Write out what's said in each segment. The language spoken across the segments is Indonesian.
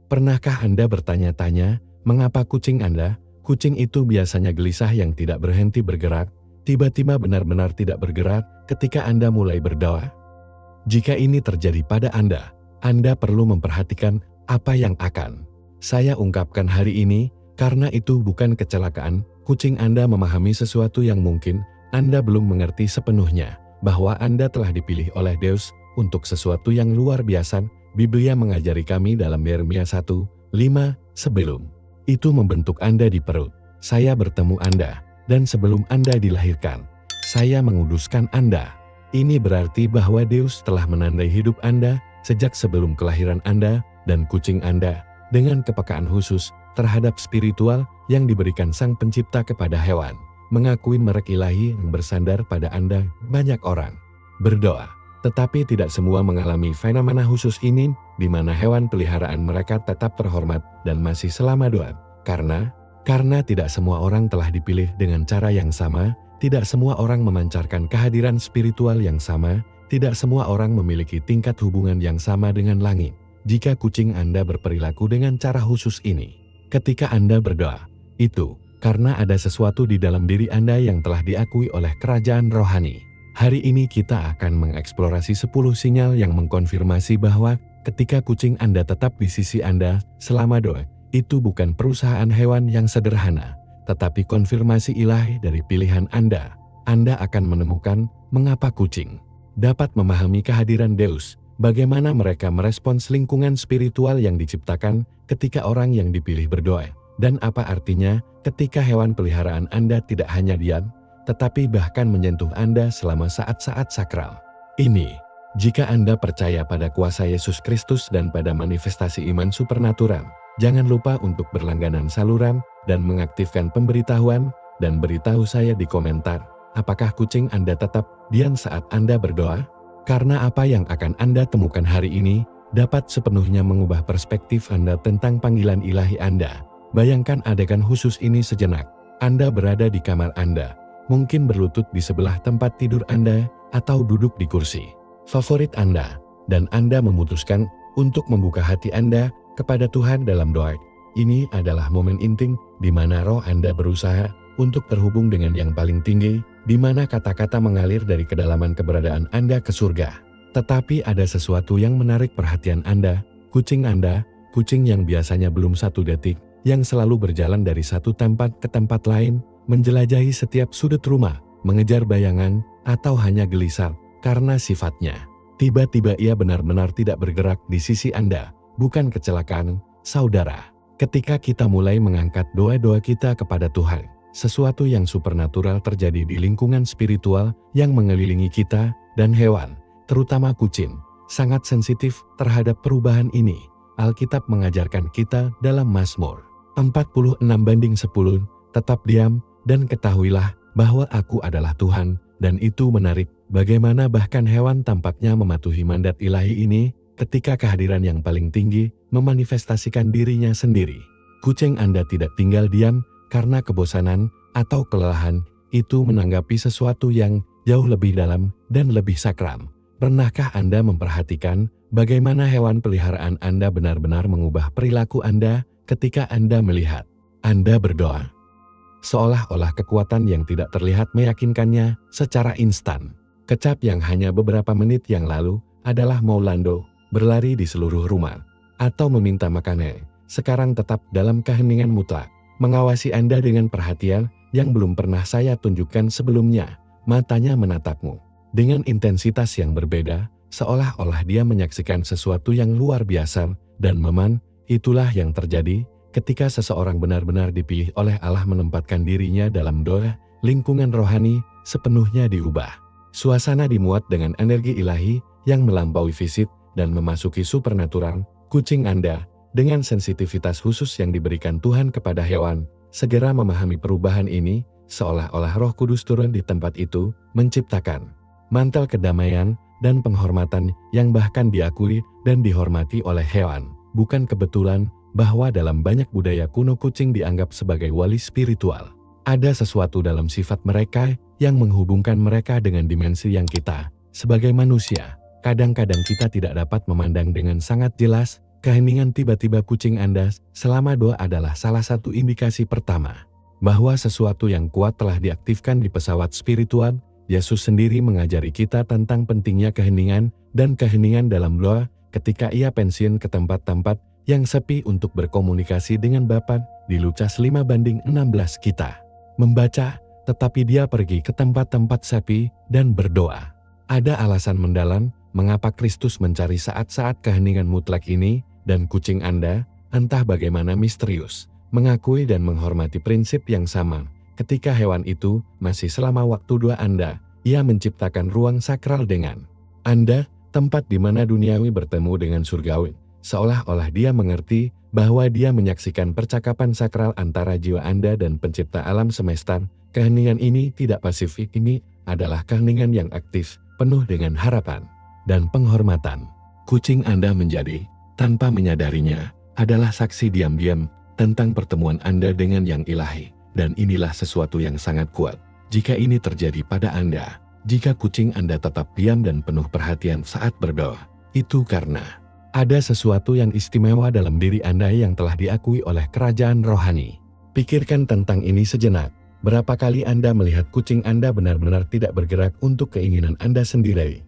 Pernahkah Anda bertanya-tanya, mengapa kucing itu biasanya gelisah yang tidak berhenti bergerak, tiba-tiba benar-benar tidak bergerak ketika Anda mulai berdoa? Jika ini terjadi pada Anda perlu memperhatikan apa yang akan saya ungkapkan hari ini, karena itu bukan kecelakaan. Kucing Anda memahami sesuatu yang mungkin Anda belum mengerti sepenuhnya, bahwa Anda telah dipilih oleh Deus untuk sesuatu yang luar biasa. Biblia mengajari kami dalam Yeremia 1:5, sebelum itu membentuk Anda di perut, saya bertemu Anda, dan sebelum Anda dilahirkan, saya menguduskan Anda. Ini berarti bahwa Deus telah menandai hidup Anda sejak sebelum kelahiran Anda dan kucing Anda, dengan kepekaan khusus terhadap spiritual yang diberikan Sang Pencipta kepada hewan. Mengakui merek ilahi yang bersandar pada Anda. Banyak orang berdoa, tetapi tidak semua mengalami fenomena khusus ini, di mana hewan peliharaan mereka tetap terhormat dan masih selama doa. Karena tidak semua orang telah dipilih dengan cara yang sama, tidak semua orang memancarkan kehadiran spiritual yang sama, tidak semua orang memiliki tingkat hubungan yang sama dengan langit. Jika kucing Anda berperilaku dengan cara khusus ini, ketika Anda berdoa, itu karena ada sesuatu di dalam diri Anda yang telah diakui oleh kerajaan rohani. Hari ini kita akan mengeksplorasi 10 sinyal yang mengkonfirmasi bahwa ketika kucing Anda tetap di sisi Anda selama doa, itu bukan perusahaan hewan yang sederhana, tetapi konfirmasi ilahi dari pilihan Anda. Anda akan menemukan mengapa kucing dapat memahami kehadiran Deus, bagaimana mereka merespons lingkungan spiritual yang diciptakan ketika orang yang dipilih berdoa, dan apa artinya ketika hewan peliharaan Anda tidak hanya diam, tetapi bahkan menyentuh Anda selama saat-saat sakral. Ini, jika Anda percaya pada kuasa Yesus Kristus dan pada manifestasi iman supernatural, jangan lupa untuk berlangganan saluran dan mengaktifkan pemberitahuan, dan beritahu saya di komentar, apakah kucing Anda tetap diam saat Anda berdoa? Karena apa yang akan Anda temukan hari ini dapat sepenuhnya mengubah perspektif Anda tentang panggilan ilahi Anda. Bayangkan adegan khusus ini sejenak. Anda berada di kamar Anda, mungkin berlutut di sebelah tempat tidur Anda, atau duduk di kursi favorit Anda, dan Anda memutuskan untuk membuka hati Anda kepada Tuhan dalam doa. Ini adalah momen intim di mana roh Anda berusaha untuk terhubung dengan yang paling tinggi, di mana kata-kata mengalir dari kedalaman keberadaan Anda ke surga. Tetapi ada sesuatu yang menarik perhatian Anda, kucing yang biasanya belum 1 detik, yang selalu berjalan dari satu tempat ke tempat lain, menjelajahi setiap sudut rumah, mengejar bayangan, atau hanya gelisah karena sifatnya. Tiba-tiba ia benar-benar tidak bergerak di sisi Anda. Bukan kecelakaan, saudara. Ketika kita mulai mengangkat doa-doa kita kepada Tuhan, sesuatu yang supernatural terjadi di lingkungan spiritual yang mengelilingi kita, dan hewan, terutama kucing, sangat sensitif terhadap perubahan ini. Alkitab mengajarkan kita dalam Mazmur 46:10, tetap diam, dan ketahuilah bahwa aku adalah Tuhan. Dan itu menarik, bagaimana bahkan hewan tampaknya mematuhi mandat ilahi ini, ketika kehadiran yang paling tinggi memanifestasikan dirinya sendiri. Kucing Anda tidak tinggal diam karena kebosanan atau kelelahan, itu menanggapi sesuatu yang jauh lebih dalam dan lebih sakral. Pernahkah Anda memperhatikan bagaimana hewan peliharaan Anda benar-benar mengubah perilaku Anda ketika Anda melihat Anda berdoa? Seolah-olah kekuatan yang tidak terlihat meyakinkannya secara instan. Kecap yang hanya beberapa menit yang lalu adalah mau lando, berlari di seluruh rumah, atau meminta makanan, sekarang tetap dalam keheningan mutlak, mengawasi Anda dengan perhatian yang belum pernah saya tunjukkan sebelumnya. Matanya menatapmu dengan intensitas yang berbeda, seolah-olah dia menyaksikan sesuatu yang luar biasa, dan itulah yang terjadi ketika seseorang benar-benar dipilih oleh Allah menempatkan dirinya dalam doa. Lingkungan rohani sepenuhnya diubah. Suasana dimuat dengan energi ilahi yang melampaui fisik dan memasuki supernatural. Kucing Anda, dengan sensitivitas khusus yang diberikan Tuhan kepada hewan, segera memahami perubahan ini, seolah-olah Roh Kudus turun di tempat itu, menciptakan mantel kedamaian dan penghormatan yang bahkan diakui dan dihormati oleh hewan. Bukan kebetulan bahwa dalam banyak budaya kuno kucing dianggap sebagai wali spiritual. Ada sesuatu dalam sifat mereka yang menghubungkan mereka dengan dimensi yang kita, sebagai manusia, kadang-kadang kita tidak dapat memandang dengan sangat jelas. keheningan tiba-tiba kucing Anda selama doa adalah salah satu indikasi pertama bahwa sesuatu yang kuat telah diaktifkan di pesawat spiritual. Yesus sendiri mengajari kita tentang pentingnya keheningan dan keheningan dalam doa ketika ia pensiun ke tempat-tempat yang sepi untuk berkomunikasi dengan Bapa. Di Lukas 5:16 kita membaca, tetapi dia pergi ke tempat-tempat sepi dan berdoa. Ada alasan mendalam mengapa Kristus mencari saat-saat keheningan mutlak ini, dan kucing Anda, entah bagaimana misterius, mengakui dan menghormati prinsip yang sama. Ketika hewan itu masih selama waktu doa Anda, ia menciptakan ruang sakral dengan Anda, tempat di mana duniawi bertemu dengan surgawi, seolah-olah dia mengerti bahwa dia menyaksikan percakapan sakral antara jiwa Anda dan pencipta alam semesta. Keheningan ini tidak pasif, ini adalah keheningan yang aktif, penuh dengan harapan dan penghormatan. Kucing Anda menjadi, tanpa menyadarinya, adalah saksi diam-diam tentang pertemuan Anda dengan yang ilahi. Dan inilah sesuatu yang sangat kuat. Jika ini terjadi pada Anda, jika kucing Anda tetap diam dan penuh perhatian saat berdoa, itu karena ada sesuatu yang istimewa dalam diri Anda yang telah diakui oleh kerajaan rohani. Pikirkan tentang ini sejenak. Berapa kali Anda melihat kucing Anda benar-benar tidak bergerak untuk keinginan Anda sendiri?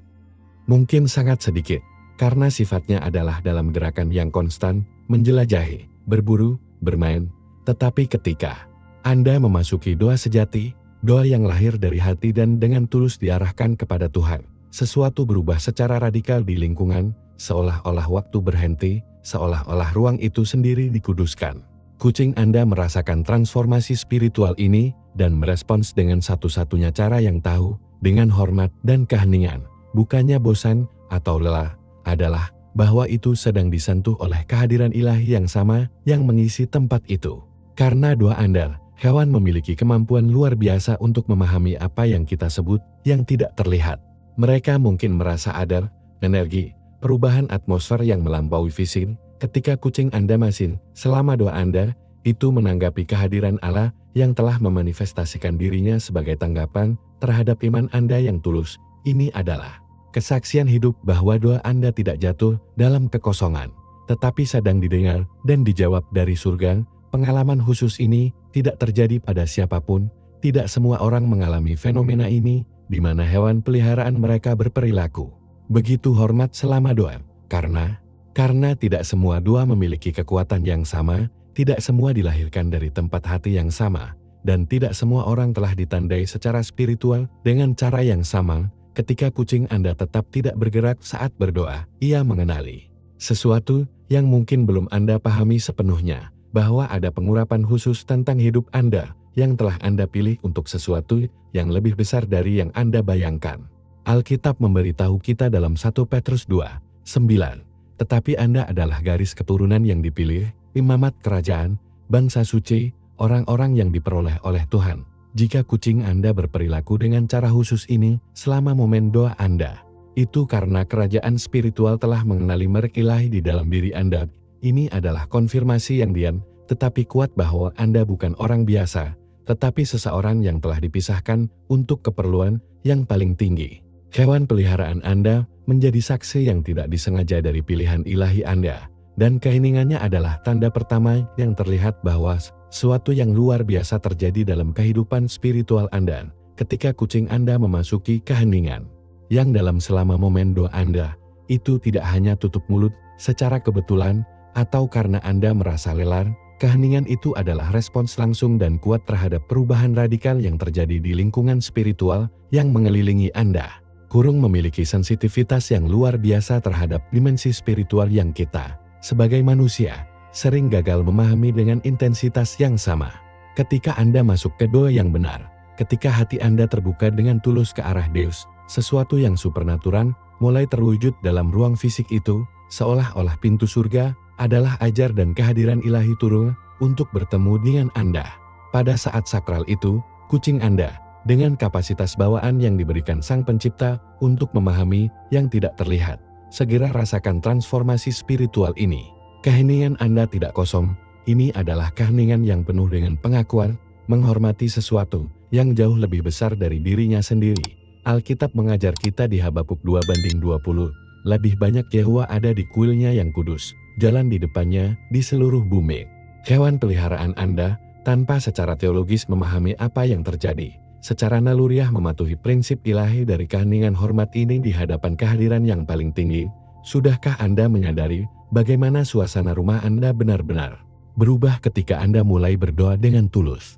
Mungkin sangat sedikit, karena sifatnya adalah dalam gerakan yang konstan, menjelajahi, berburu, bermain. Tetapi ketika Anda memasuki doa sejati, doa yang lahir dari hati dan dengan tulus diarahkan kepada Tuhan, sesuatu berubah secara radikal di lingkungan, seolah-olah waktu berhenti, seolah-olah ruang itu sendiri dikuduskan. Kucing Anda merasakan transformasi spiritual ini dan merespons dengan satu-satunya cara yang tahu, dengan hormat dan keheningan, bukannya bosan atau lelah, adalah bahwa itu sedang disentuh oleh kehadiran ilahi yang sama yang mengisi tempat itu. Karena doa Anda, hewan memiliki kemampuan luar biasa untuk memahami apa yang kita sebut yang tidak terlihat. Mereka mungkin merasa ada energi, perubahan atmosfer yang melampaui fisik. Ketika kucing Anda masih selama doa Anda, itu menanggapi kehadiran Allah yang telah memanifestasikan dirinya sebagai tanggapan terhadap iman Anda yang tulus. Ini adalah kesaksian hidup bahwa doa Anda tidak jatuh dalam kekosongan, tetapi sedang didengar dan dijawab dari surga. Pengalaman khusus ini tidak terjadi pada siapapun. Tidak semua orang mengalami fenomena ini, di mana hewan peliharaan mereka berperilaku begitu hormat selama doa. Karena tidak semua doa memiliki kekuatan yang sama, tidak semua dilahirkan dari tempat hati yang sama, dan tidak semua orang telah ditandai secara spiritual dengan cara yang sama. Ketika kucing Anda tetap tidak bergerak saat berdoa, ia mengenali sesuatu yang mungkin belum Anda pahami sepenuhnya, bahwa ada pengurapan khusus tentang hidup Anda yang telah Anda pilih untuk sesuatu yang lebih besar dari yang Anda bayangkan. Alkitab memberitahu kita dalam 1 Petrus 2:9, tetapi Anda adalah garis keturunan yang dipilih, imamat kerajaan, bangsa suci, orang-orang yang diperoleh oleh Tuhan. Jika kucing Anda berperilaku dengan cara khusus ini selama momen doa Anda, itu karena kerajaan spiritual telah mengenali merek ilahi di dalam diri Anda. Ini adalah konfirmasi yang diam, tetapi kuat bahwa Anda bukan orang biasa, tetapi seseorang yang telah dipisahkan untuk keperluan yang paling tinggi. Hewan peliharaan Anda menjadi saksi yang tidak disengaja dari pilihan ilahi Anda, dan keheningannya adalah tanda pertama yang terlihat bahwa sesuatu yang luar biasa terjadi dalam kehidupan spiritual Anda. Ketika kucing Anda memasuki keheningan, yang dalam selama momen doa Anda, itu tidak hanya tutup mulut secara kebetulan, atau karena Anda merasa lelah. Keheningan itu adalah respons langsung dan kuat terhadap perubahan radikal yang terjadi di lingkungan spiritual yang mengelilingi Anda. Kurung memiliki sensitivitas yang luar biasa terhadap dimensi spiritual yang kita, sebagai manusia, sering gagal memahami dengan intensitas yang sama. Ketika Anda masuk ke doa yang benar, ketika hati Anda terbuka dengan tulus ke arah Deus, sesuatu yang supernatural mulai terwujud dalam ruang fisik itu, seolah-olah pintu surga adalah ajar dan kehadiran ilahi turun untuk bertemu dengan Anda. Pada saat sakral itu, kucing Anda, dengan kapasitas bawaan yang diberikan Sang Pencipta untuk memahami yang tidak terlihat, segera rasakan transformasi spiritual ini. Keheningan Anda tidak kosong, ini adalah keheningan yang penuh dengan pengakuan, menghormati sesuatu yang jauh lebih besar dari dirinya sendiri. Alkitab mengajar kita di Habakuk 2:20, lebih banyak Yehuwa ada di kuilnya yang kudus, jalan di depannya di seluruh bumi. Hewan peliharaan Anda, tanpa secara teologis memahami apa yang terjadi, secara naluriah mematuhi prinsip ilahi dari keheningan hormat ini di hadapan kehadiran yang paling tinggi. Sudahkah Anda menyadari bagaimana suasana rumah Anda benar-benar berubah ketika Anda mulai berdoa dengan tulus?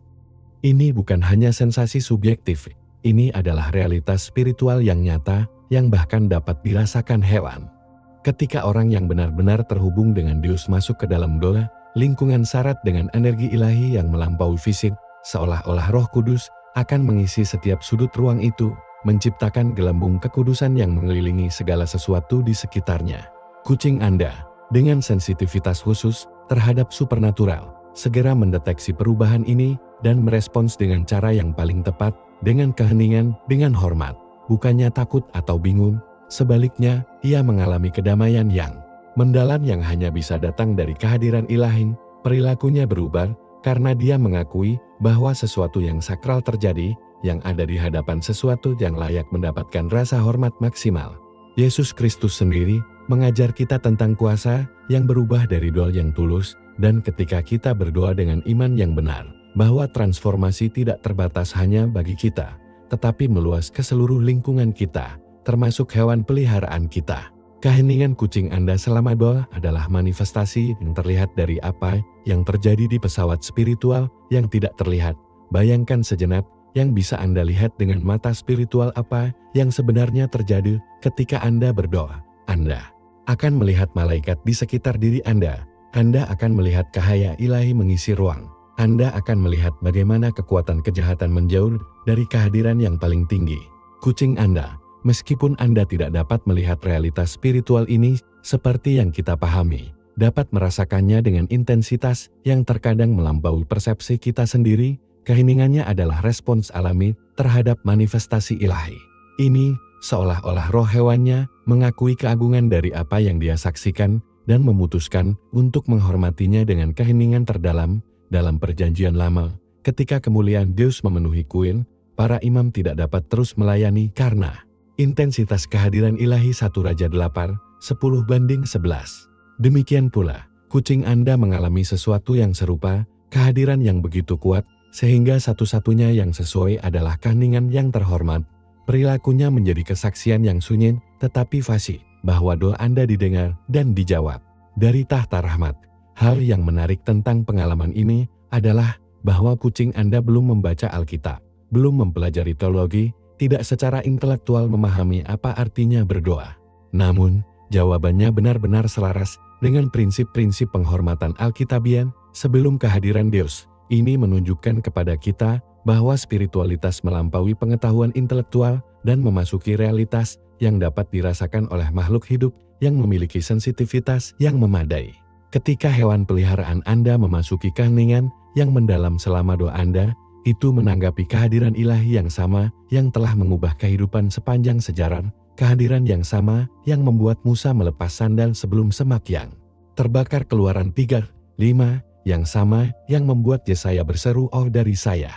Ini bukan hanya sensasi subjektif, ini adalah realitas spiritual yang nyata, yang bahkan dapat dirasakan hewan. Ketika orang yang benar-benar terhubung dengan Deus masuk ke dalam doa, lingkungan syarat dengan energi ilahi yang melampaui fisik, seolah-olah Roh Kudus akan mengisi setiap sudut ruang itu, menciptakan gelembung kekudusan yang mengelilingi segala sesuatu di sekitarnya. Kucing Anda, dengan sensitivitas khusus terhadap supernatural, segera mendeteksi perubahan ini dan merespons dengan cara yang paling tepat, dengan keheningan, dengan hormat. Bukannya takut atau bingung, sebaliknya, ia mengalami kedamaian yang mendalam yang hanya bisa datang dari kehadiran ilahi. Perilakunya berubah karena dia mengakui bahwa sesuatu yang sakral terjadi, yang ada di hadapan sesuatu yang layak mendapatkan rasa hormat maksimal. Yesus Kristus sendiri mengajar kita tentang kuasa yang berubah dari doa yang tulus, dan ketika kita berdoa dengan iman yang benar, bahwa transformasi tidak terbatas hanya bagi kita, tetapi meluas ke seluruh lingkungan kita, termasuk hewan peliharaan kita. Keheningan kucing Anda selama doa adalah manifestasi yang terlihat dari apa yang terjadi di pesawat spiritual yang tidak terlihat. Bayangkan sejenak, yang bisa Anda lihat dengan mata spiritual apa yang sebenarnya terjadi ketika Anda berdoa. Anda akan melihat malaikat di sekitar diri Anda. Anda akan melihat cahaya ilahi mengisi ruang. Anda akan melihat bagaimana kekuatan kejahatan menjauh dari kehadiran yang paling tinggi. Kucing Anda, meskipun Anda tidak dapat melihat realitas spiritual ini seperti yang kita pahami, dapat merasakannya dengan intensitas yang terkadang melampaui persepsi kita sendiri. Keheningannya adalah respons alami terhadap manifestasi ilahi. Ini seolah-olah roh hewannya mengakui keagungan dari apa yang dia saksikan dan memutuskan untuk menghormatinya dengan keheningan terdalam. Dalam perjanjian lama, ketika kemuliaan Deus memenuhi kuil, para imam tidak dapat terus melayani karena intensitas kehadiran ilahi 1 Raja 8, 10:11. Demikian pula, kucing Anda mengalami sesuatu yang serupa, kehadiran yang begitu kuat, sehingga satu-satunya yang sesuai adalah keheningan yang terhormat. Perilakunya menjadi kesaksian yang sunyi, tetapi fasih, bahwa doa Anda didengar dan dijawab dari tahta rahmat. Hal yang menarik tentang pengalaman ini adalah bahwa kucing Anda belum membaca Alkitab, belum mempelajari teologi, tidak secara intelektual memahami apa artinya berdoa. Namun, jawabannya benar-benar selaras dengan prinsip-prinsip penghormatan Alkitabian sebelum kehadiran Deus. Ini menunjukkan kepada kita bahwa spiritualitas melampaui pengetahuan intelektual dan memasuki realitas yang dapat dirasakan oleh makhluk hidup yang memiliki sensitivitas yang memadai. Ketika hewan peliharaan Anda memasuki keheningan yang mendalam selama doa Anda, itu menanggapi kehadiran ilahi yang sama yang telah mengubah kehidupan sepanjang sejarah, kehadiran yang sama yang membuat Musa melepas sandal sebelum semak yang terbakar. Keluaran 3:5, yang sama yang membuat Yesaya berseru, "Oh dari saya."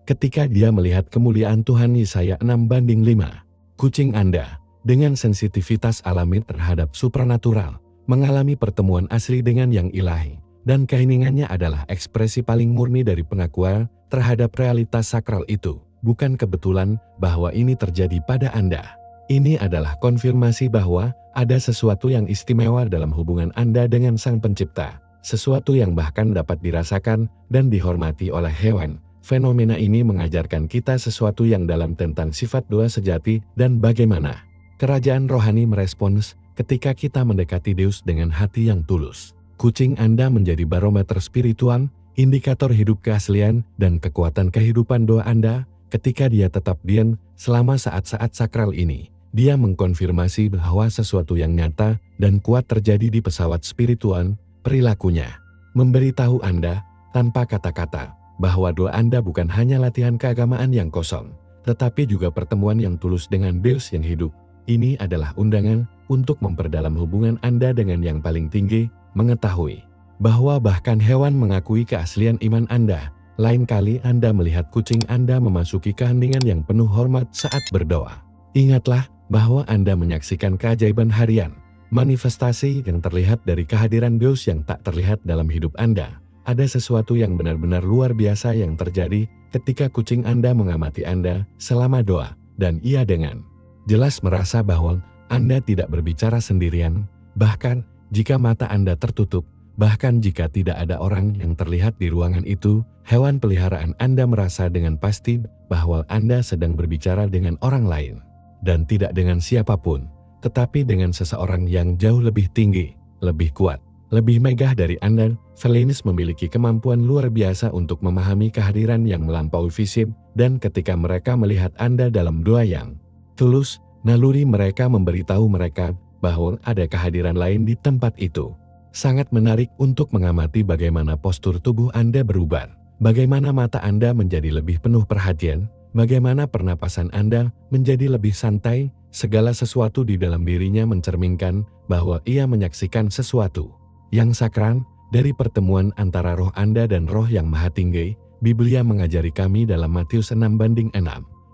Ketika dia melihat kemuliaan Tuhan, Yesaya 6:5. Kucing Anda, dengan sensitivitas alami terhadap supranatural, mengalami pertemuan asli dengan yang ilahi, dan keheningannya adalah ekspresi paling murni dari pengakuan terhadap realitas sakral itu. Bukan kebetulan bahwa ini terjadi pada Anda. Ini adalah konfirmasi bahwa ada sesuatu yang istimewa dalam hubungan Anda dengan Sang Pencipta, sesuatu yang bahkan dapat dirasakan dan dihormati oleh hewan. Fenomena ini mengajarkan kita sesuatu yang dalam tentang sifat doa sejati dan bagaimana kerajaan rohani merespons ketika kita mendekati Deus dengan hati yang tulus. Kucing Anda menjadi barometer spiritual, indikator hidup keaslian dan kekuatan kehidupan doa Anda. Ketika dia tetap diam selama saat-saat sakral ini, dia mengkonfirmasi bahwa sesuatu yang nyata dan kuat terjadi di pesawat spiritual. Perilakunya memberitahu Anda tanpa kata-kata bahwa doa Anda bukan hanya latihan keagamaan yang kosong, tetapi juga pertemuan yang tulus dengan Deus yang hidup. Ini adalah undangan untuk memperdalam hubungan Anda dengan yang paling tinggi, mengetahui bahwa bahkan hewan mengakui keaslian iman Anda. Lain kali Anda melihat kucing Anda memasuki keheningan yang penuh hormat saat berdoa, ingatlah bahwa Anda menyaksikan keajaiban harian, Manifestasi yang terlihat dari kehadiran Deus yang tak terlihat dalam hidup Anda. Ada sesuatu yang benar-benar luar biasa yang terjadi ketika kucing Anda mengamati Anda selama doa, dan ia dengan jelas merasa bahwa Anda tidak berbicara sendirian, bahkan jika mata Anda tertutup, bahkan jika tidak ada orang yang terlihat di ruangan itu, hewan peliharaan Anda merasa dengan pasti bahwa Anda sedang berbicara dengan orang lain. Dan tidak dengan siapapun, tetapi dengan seseorang yang jauh lebih tinggi, lebih kuat, lebih megah dari Anda. Felinis memiliki kemampuan luar biasa untuk memahami kehadiran yang melampaui fisik, dan ketika mereka melihat Anda dalam doa yang tulus, naluri mereka memberitahu mereka bahwa ada kehadiran lain di tempat itu. Sangat menarik untuk mengamati bagaimana postur tubuh Anda berubah, bagaimana mata Anda menjadi lebih penuh perhatian, bagaimana pernapasan Anda menjadi lebih santai. Segala sesuatu di dalam dirinya mencerminkan bahwa ia menyaksikan sesuatu yang sakral dari pertemuan antara roh Anda dan roh yang maha tinggi. Biblia mengajari kami dalam Matius 6:6.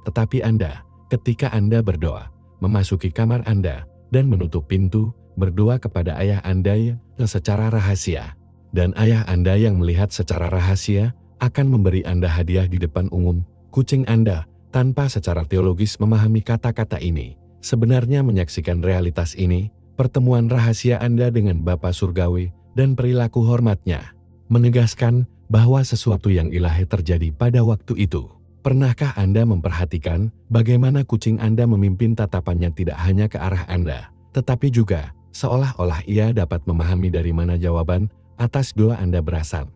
Tetapi Anda, ketika Anda berdoa, memasuki kamar Anda dan menutup pintu, berdoa kepada ayah Anda yang secara rahasia. Dan ayah Anda yang melihat secara rahasia akan memberi Anda hadiah di depan umum. Kucing Anda, tanpa secara teologis memahami kata-kata ini, sebenarnya menyaksikan realitas ini, pertemuan rahasia Anda dengan Bapa Surgawi dan perilaku hormatnya, menegaskan bahwa sesuatu yang ilahi terjadi pada waktu itu. Pernahkah Anda memperhatikan bagaimana kucing Anda memimpin tatapannya tidak hanya ke arah Anda, tetapi juga seolah-olah ia dapat memahami dari mana jawaban atas doa Anda berasal.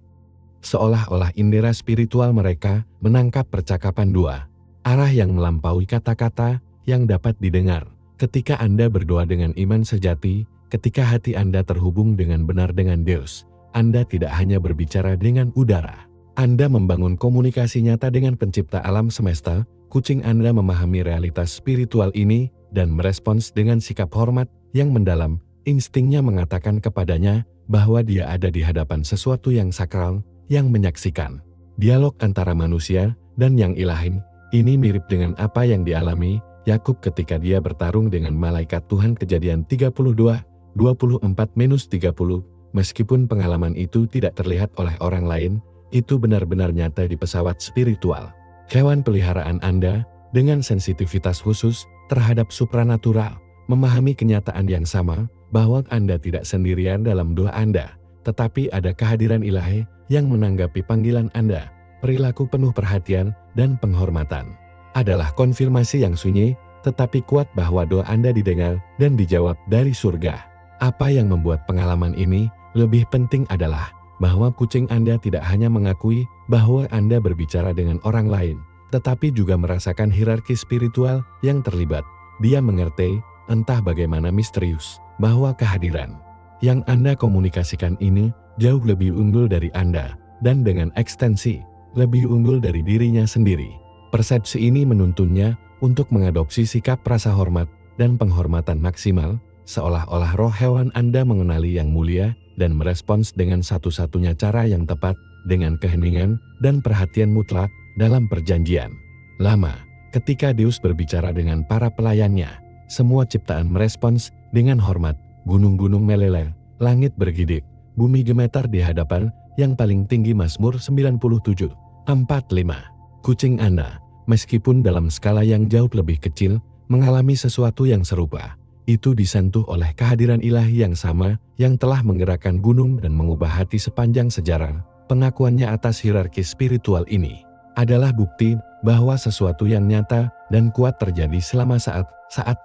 Seolah-olah indera spiritual mereka menangkap percakapan doa, arah yang melampaui kata-kata yang dapat didengar. Ketika Anda berdoa dengan iman sejati, ketika hati Anda terhubung dengan benar dengan Deus, Anda tidak hanya berbicara dengan udara. Anda membangun komunikasi nyata dengan pencipta alam semesta. Kucing Anda memahami realitas spiritual ini dan merespons dengan sikap hormat yang mendalam. Instingnya mengatakan kepadanya bahwa dia ada di hadapan sesuatu yang sakral, yang menyaksikan dialog antara manusia dan yang ilahi. Ini mirip dengan apa yang dialami Yakub ketika dia bertarung dengan malaikat Tuhan. Kejadian 32:24-30. Meskipun pengalaman itu tidak terlihat oleh orang lain, itu benar-benar nyata di pesawat spiritual. Hewan peliharaan Anda, dengan sensitivitas khusus terhadap supranatural, memahami kenyataan yang sama, bahwa Anda tidak sendirian dalam doa Anda, tetapi ada kehadiran ilahi yang menanggapi panggilan Anda. Perilaku penuh perhatian dan penghormatan adalah konfirmasi yang sunyi, tetapi kuat bahwa doa Anda didengar dan dijawab dari surga. Apa yang membuat pengalaman ini lebih penting adalah bahwa kucing Anda tidak hanya mengakui bahwa Anda berbicara dengan orang lain, tetapi juga merasakan hierarki spiritual yang terlibat. Dia mengerti, entah bagaimana misterius, bahwa kehadiran yang Anda komunikasikan ini jauh lebih unggul dari Anda, dan dengan ekstensi, lebih unggul dari dirinya sendiri. Persepsi ini menuntunnya untuk mengadopsi sikap rasa hormat dan penghormatan maksimal, seolah-olah roh hewan Anda mengenali yang mulia dan merespons dengan satu-satunya cara yang tepat, dengan keheningan dan perhatian mutlak dalam perjanjian lama. Ketika Deus berbicara dengan para pelayannya, semua ciptaan merespons dengan hormat. Gunung-gunung meleleh, langit bergidik, bumi gemetar di hadapan yang paling tinggi. Mazmur 97:45. Kucing Anda, meskipun dalam skala yang jauh lebih kecil, mengalami sesuatu yang serupa. Itu disentuh oleh kehadiran ilahi yang sama, yang telah menggerakkan gunung dan mengubah hati sepanjang sejarah. Pengakuannya atas hierarki spiritual ini adalah bukti bahwa sesuatu yang nyata dan kuat terjadi selama saat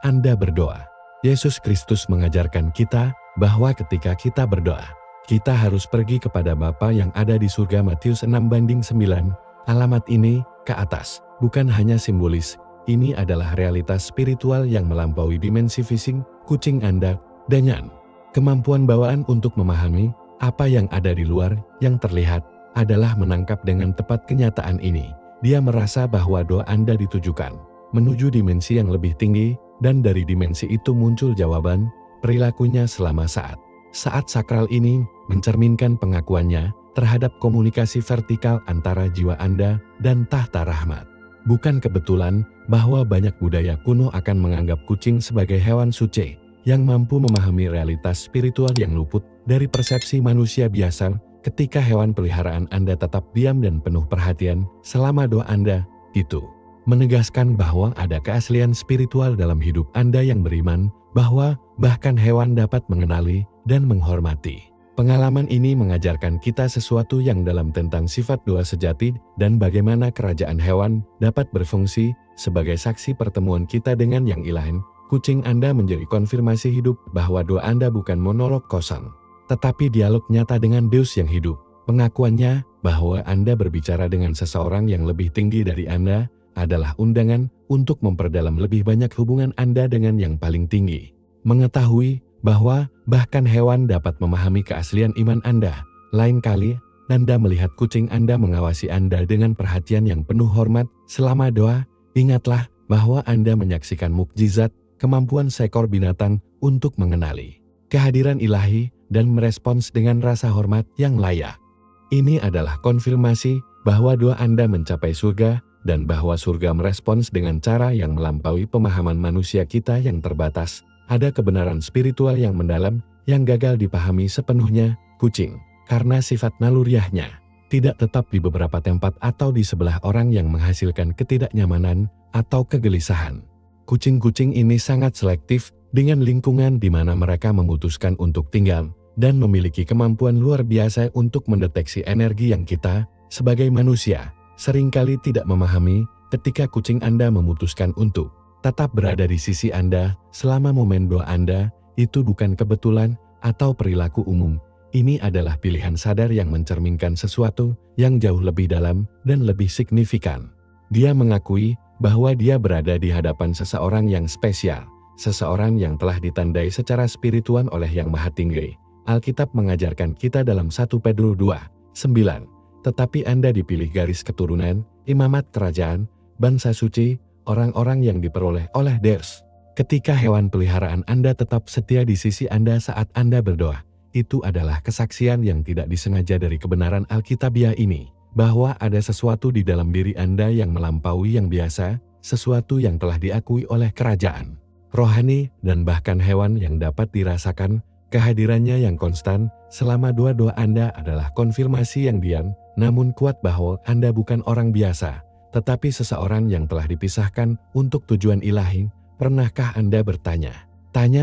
Anda berdoa. Yesus Kristus mengajarkan kita bahwa ketika kita berdoa, kita harus pergi kepada Bapa yang ada di surga. Matius 6:9. Alamat ini, ke atas, bukan hanya simbolis. Ini adalah realitas spiritual yang melampaui dimensi fisik. Kucing Anda, dengan kemampuan bawaan untuk memahami apa yang ada di luar yang terlihat, adalah menangkap dengan tepat kenyataan ini. Dia merasa bahwa doa Anda ditujukan menuju dimensi yang lebih tinggi, dan dari dimensi itu muncul jawaban. Perilakunya selama saat sakral ini mencerminkan pengakuannya terhadap komunikasi vertikal antara jiwa Anda dan tahta rahmat. Bukan kebetulan bahwa banyak budaya kuno akan menganggap kucing sebagai hewan suci. yang mampu memahami realitas spiritual yang luput dari persepsi manusia biasa. Ketika hewan peliharaan Anda tetap diam dan penuh perhatian selama doa Anda, itu menegaskan bahwa ada keaslian spiritual dalam hidup Anda yang beriman, bahwa bahkan hewan dapat mengenali dan menghormati. Pengalaman ini mengajarkan kita sesuatu yang dalam tentang sifat doa sejati dan bagaimana kerajaan hewan dapat berfungsi sebagai saksi pertemuan kita dengan yang ilahi. Kucing Anda menjadi konfirmasi hidup bahwa doa Anda bukan monolog kosong, tetapi dialog nyata dengan Deus yang hidup. Pengakuannya bahwa Anda berbicara dengan seseorang yang lebih tinggi dari Anda adalah undangan untuk memperdalam lebih banyak hubungan Anda dengan yang paling tinggi. Mengetahui bahwa bahkan hewan dapat memahami keaslian iman Anda. Lain kali, Anda melihat kucing Anda mengawasi Anda dengan perhatian yang penuh hormat selama doa, ingatlah bahwa Anda menyaksikan mukjizat, kemampuan seekor binatang untuk mengenali kehadiran ilahi dan merespons dengan rasa hormat yang layak. Ini adalah konfirmasi bahwa doa Anda mencapai surga dan bahwa surga merespons dengan cara yang melampaui pemahaman manusia kita yang terbatas. Ada kebenaran spiritual yang mendalam yang gagal dipahami sepenuhnya. Kucing, karena sifat naluriahnya, tidak tetap di beberapa tempat atau di sebelah orang yang menghasilkan ketidaknyamanan atau kegelisahan. Kucing-kucing ini sangat selektif dengan lingkungan di mana mereka memutuskan untuk tinggal dan memiliki kemampuan luar biasa untuk mendeteksi energi yang kita, sebagai manusia, seringkali tidak memahami. Ketika kucing Anda memutuskan untuk tetap berada di sisi Anda selama momen doa Anda, itu bukan kebetulan atau perilaku umum. Ini adalah pilihan sadar yang mencerminkan sesuatu yang jauh lebih dalam dan lebih signifikan. Dia mengakui bahwa dia berada di hadapan seseorang yang spesial, seseorang yang telah ditandai secara spiritual oleh Yang Maha Tinggi. Alkitab mengajarkan kita dalam 1 Petrus 2:9, tetapi Anda dipilih garis keturunan, imamat kerajaan, bangsa suci, orang-orang yang diperoleh oleh Deus. Ketika hewan peliharaan Anda tetap setia di sisi Anda saat Anda berdoa, itu adalah kesaksian yang tidak disengaja dari kebenaran Alkitabiah ini, bahwa ada sesuatu di dalam diri Anda yang melampaui yang biasa, sesuatu yang telah diakui oleh kerajaan rohani dan bahkan hewan yang dapat dirasakan. Kehadirannya yang konstan selama doa-doa Anda adalah konfirmasi yang diam namun kuat bahwa Anda bukan orang biasa, tetapi seseorang yang telah dipisahkan untuk tujuan ilahi. Pernahkah Anda bertanya,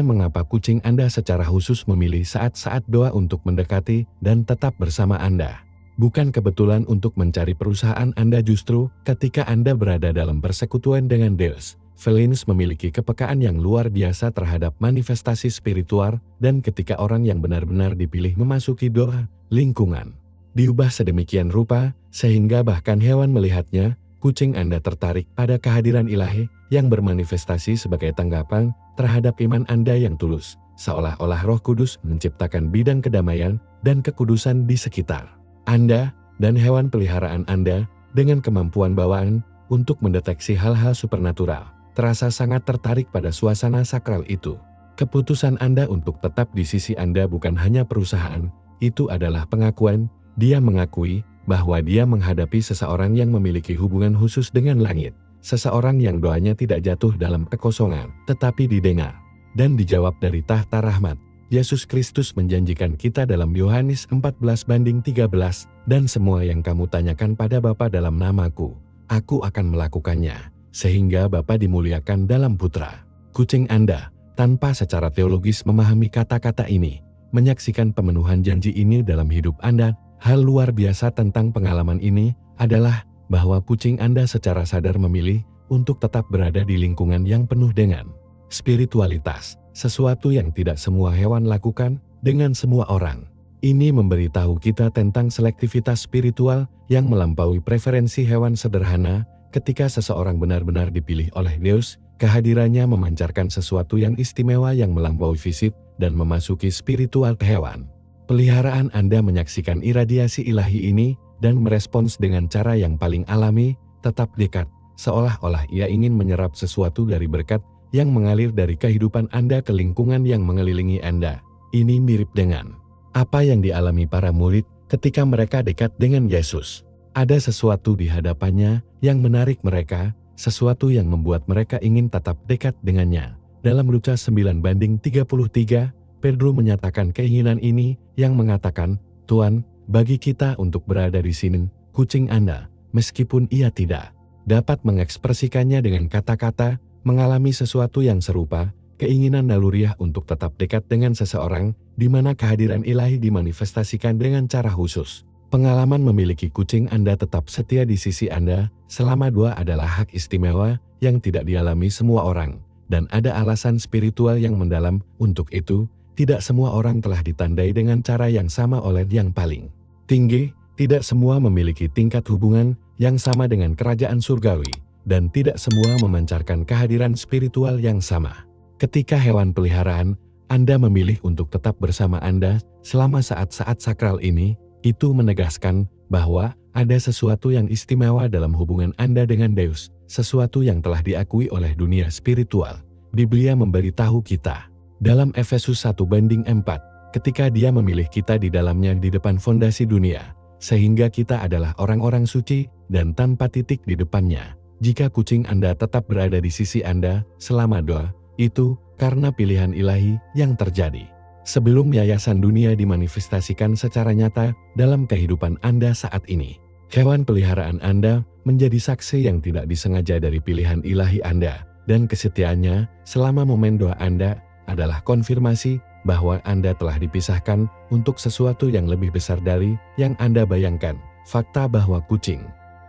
mengapa kucing Anda secara khusus memilih saat-saat doa untuk mendekati dan tetap bersama Anda? Bukan kebetulan untuk mencari perusahaan Anda, justru ketika Anda berada dalam persekutuan dengan Deus. Felines memiliki kepekaan yang luar biasa terhadap manifestasi spiritual, dan ketika orang yang benar-benar dipilih memasuki doa, lingkungan diubah sedemikian rupa, sehingga bahkan hewan melihatnya. Kucing Anda tertarik pada kehadiran ilahi yang bermanifestasi sebagai tanggapan terhadap iman Anda yang tulus, seolah-olah Roh Kudus menciptakan bidang kedamaian dan kekudusan di sekitar Anda, dan hewan peliharaan Anda, dengan kemampuan bawaan untuk mendeteksi hal-hal supernatural, terasa sangat tertarik pada suasana sakral itu. Keputusan Anda untuk tetap di sisi Anda bukan hanya perusahaan, itu adalah pengakuan. Dia mengakui bahwa dia menghadapi seseorang yang memiliki hubungan khusus dengan langit, seseorang yang doanya tidak jatuh dalam kekosongan, tetapi didengar dan dijawab dari tahta rahmat. Yesus Kristus menjanjikan kita dalam Yohanes 14:13, dan semua yang kamu tanyakan pada Bapa dalam namaku, aku akan melakukannya, sehingga Bapa dimuliakan dalam Putra. Kucing Anda, tanpa secara teologis memahami kata-kata ini, menyaksikan pemenuhan janji ini dalam hidup Anda. Hal luar biasa tentang pengalaman ini adalah bahwa kucing Anda secara sadar memilih untuk tetap berada di lingkungan yang penuh dengan spiritualitas, sesuatu yang tidak semua hewan lakukan dengan semua orang. Ini memberitahu kita tentang selektivitas spiritual yang melampaui preferensi hewan sederhana. Ketika seseorang benar-benar dipilih oleh Deus, kehadirannya memancarkan sesuatu yang istimewa yang melampaui fisik dan memasuki spiritual hewan. Peliharaan Anda menyaksikan iradiasi ilahi ini dan merespons dengan cara yang paling alami, tetap dekat, seolah-olah ia ingin menyerap sesuatu dari berkat yang mengalir dari kehidupan Anda ke lingkungan yang mengelilingi Anda. Ini mirip dengan apa yang dialami para murid ketika mereka dekat dengan Yesus. Ada sesuatu di hadapannya yang menarik mereka, sesuatu yang membuat mereka ingin tetap dekat dengannya. Dalam Lukas 9:33, Pedro menyatakan keinginan ini yang mengatakan, "Tuan, bagi kita untuk berada di sini, kucing Anda, meskipun ia tidak dapat mengekspresikannya dengan kata-kata, mengalami sesuatu yang serupa, keinginan naluriah untuk tetap dekat dengan seseorang, di mana kehadiran ilahi dimanifestasikan dengan cara khusus. Pengalaman memiliki kucing Anda tetap setia di sisi Anda selama dua adalah hak istimewa yang tidak dialami semua orang, dan ada alasan spiritual yang mendalam untuk itu. Tidak semua orang telah ditandai dengan cara yang sama oleh yang paling tinggi, tidak semua memiliki tingkat hubungan yang sama dengan kerajaan surgawi, dan tidak semua memancarkan kehadiran spiritual yang sama. Ketika hewan peliharaan Anda memilih untuk tetap bersama Anda selama saat-saat sakral ini, itu menegaskan bahwa ada sesuatu yang istimewa dalam hubungan Anda dengan Deus, sesuatu yang telah diakui oleh dunia spiritual. Biblia memberitahu kita dalam Efesus 1:4, ketika Dia memilih kita di dalamnya di depan fondasi dunia, sehingga kita adalah orang-orang suci dan tanpa titik di depannya. Jika kucing Anda tetap berada di sisi Anda selama doa, itu karena pilihan ilahi yang terjadi sebelum yayasan dunia dimanifestasikan secara nyata dalam kehidupan Anda saat ini. Hewan peliharaan Anda menjadi saksi yang tidak disengaja dari pilihan ilahi Anda, dan kesetiaannya selama momen doa Anda adalah konfirmasi bahwa Anda telah dipisahkan untuk sesuatu yang lebih besar dari yang Anda bayangkan. Fakta bahwa kucing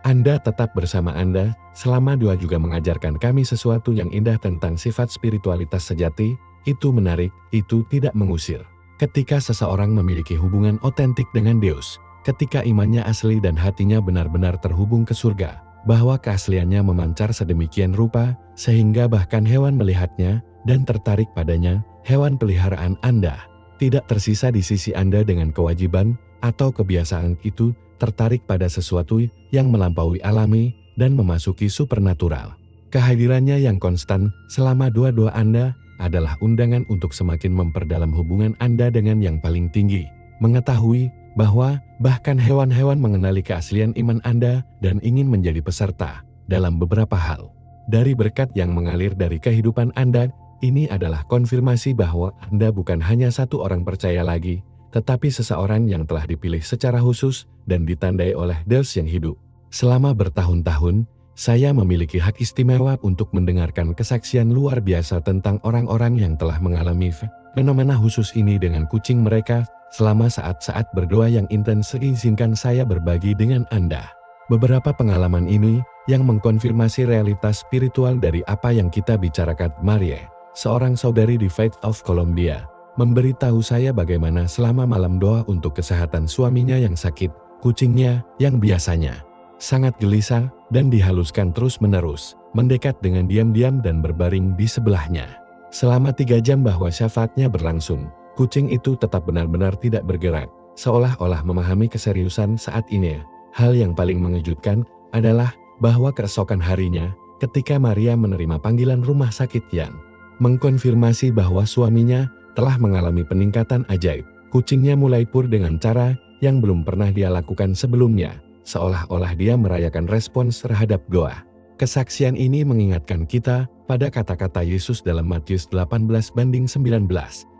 Anda tetap bersama Anda selama doa juga mengajarkan kami sesuatu yang indah tentang sifat spiritualitas sejati. Itu menarik, itu tidak mengusir. Ketika seseorang memiliki hubungan otentik dengan Deus, ketika imannya asli dan hatinya benar-benar terhubung ke surga, bahwa keasliannya memancar sedemikian rupa, sehingga bahkan hewan melihatnya dan tertarik padanya, hewan peliharaan Anda tidak tersisa di sisi Anda dengan kewajiban atau kebiasaan itu, tertarik pada sesuatu yang melampaui alami dan memasuki supernatural. Kehadirannya yang konstan selama doa-doa Anda adalah undangan untuk semakin memperdalam hubungan Anda dengan yang paling tinggi, mengetahui bahwa bahkan hewan-hewan mengenali keaslian iman Anda dan ingin menjadi peserta dalam beberapa hal. Dari berkat yang mengalir dari kehidupan Anda, ini adalah konfirmasi bahwa Anda bukan hanya satu orang percaya lagi, tetapi seseorang yang telah dipilih secara khusus dan ditandai oleh Deus yang hidup. Selama bertahun-tahun, saya memiliki hak istimewa untuk mendengarkan kesaksian luar biasa tentang orang-orang yang telah mengalami fenomena khusus ini dengan kucing mereka selama saat-saat berdoa yang intens. Izinkan saya berbagi dengan Anda beberapa pengalaman ini yang mengkonfirmasi realitas spiritual dari apa yang kita bicarakan. Marie, seorang saudari di Faith of Colombia, memberitahu saya bagaimana selama malam doa untuk kesehatan suaminya yang sakit, kucingnya yang biasanya sangat gelisah dan dihaluskan terus-menerus, mendekat dengan diam-diam dan berbaring di sebelahnya. Selama 3 jam bahwa syafaatnya berlangsung, kucing itu tetap benar-benar tidak bergerak, seolah-olah memahami keseriusan saat ini. Hal yang paling mengejutkan adalah bahwa keesokan harinya, ketika Maria menerima panggilan rumah sakit yang mengkonfirmasi bahwa suaminya telah mengalami peningkatan ajaib, kucingnya mulai pur dengan cara yang belum pernah dia lakukan sebelumnya, seolah-olah dia merayakan respons terhadap doa. Kesaksian ini mengingatkan kita pada kata-kata Yesus dalam Matius 18:19.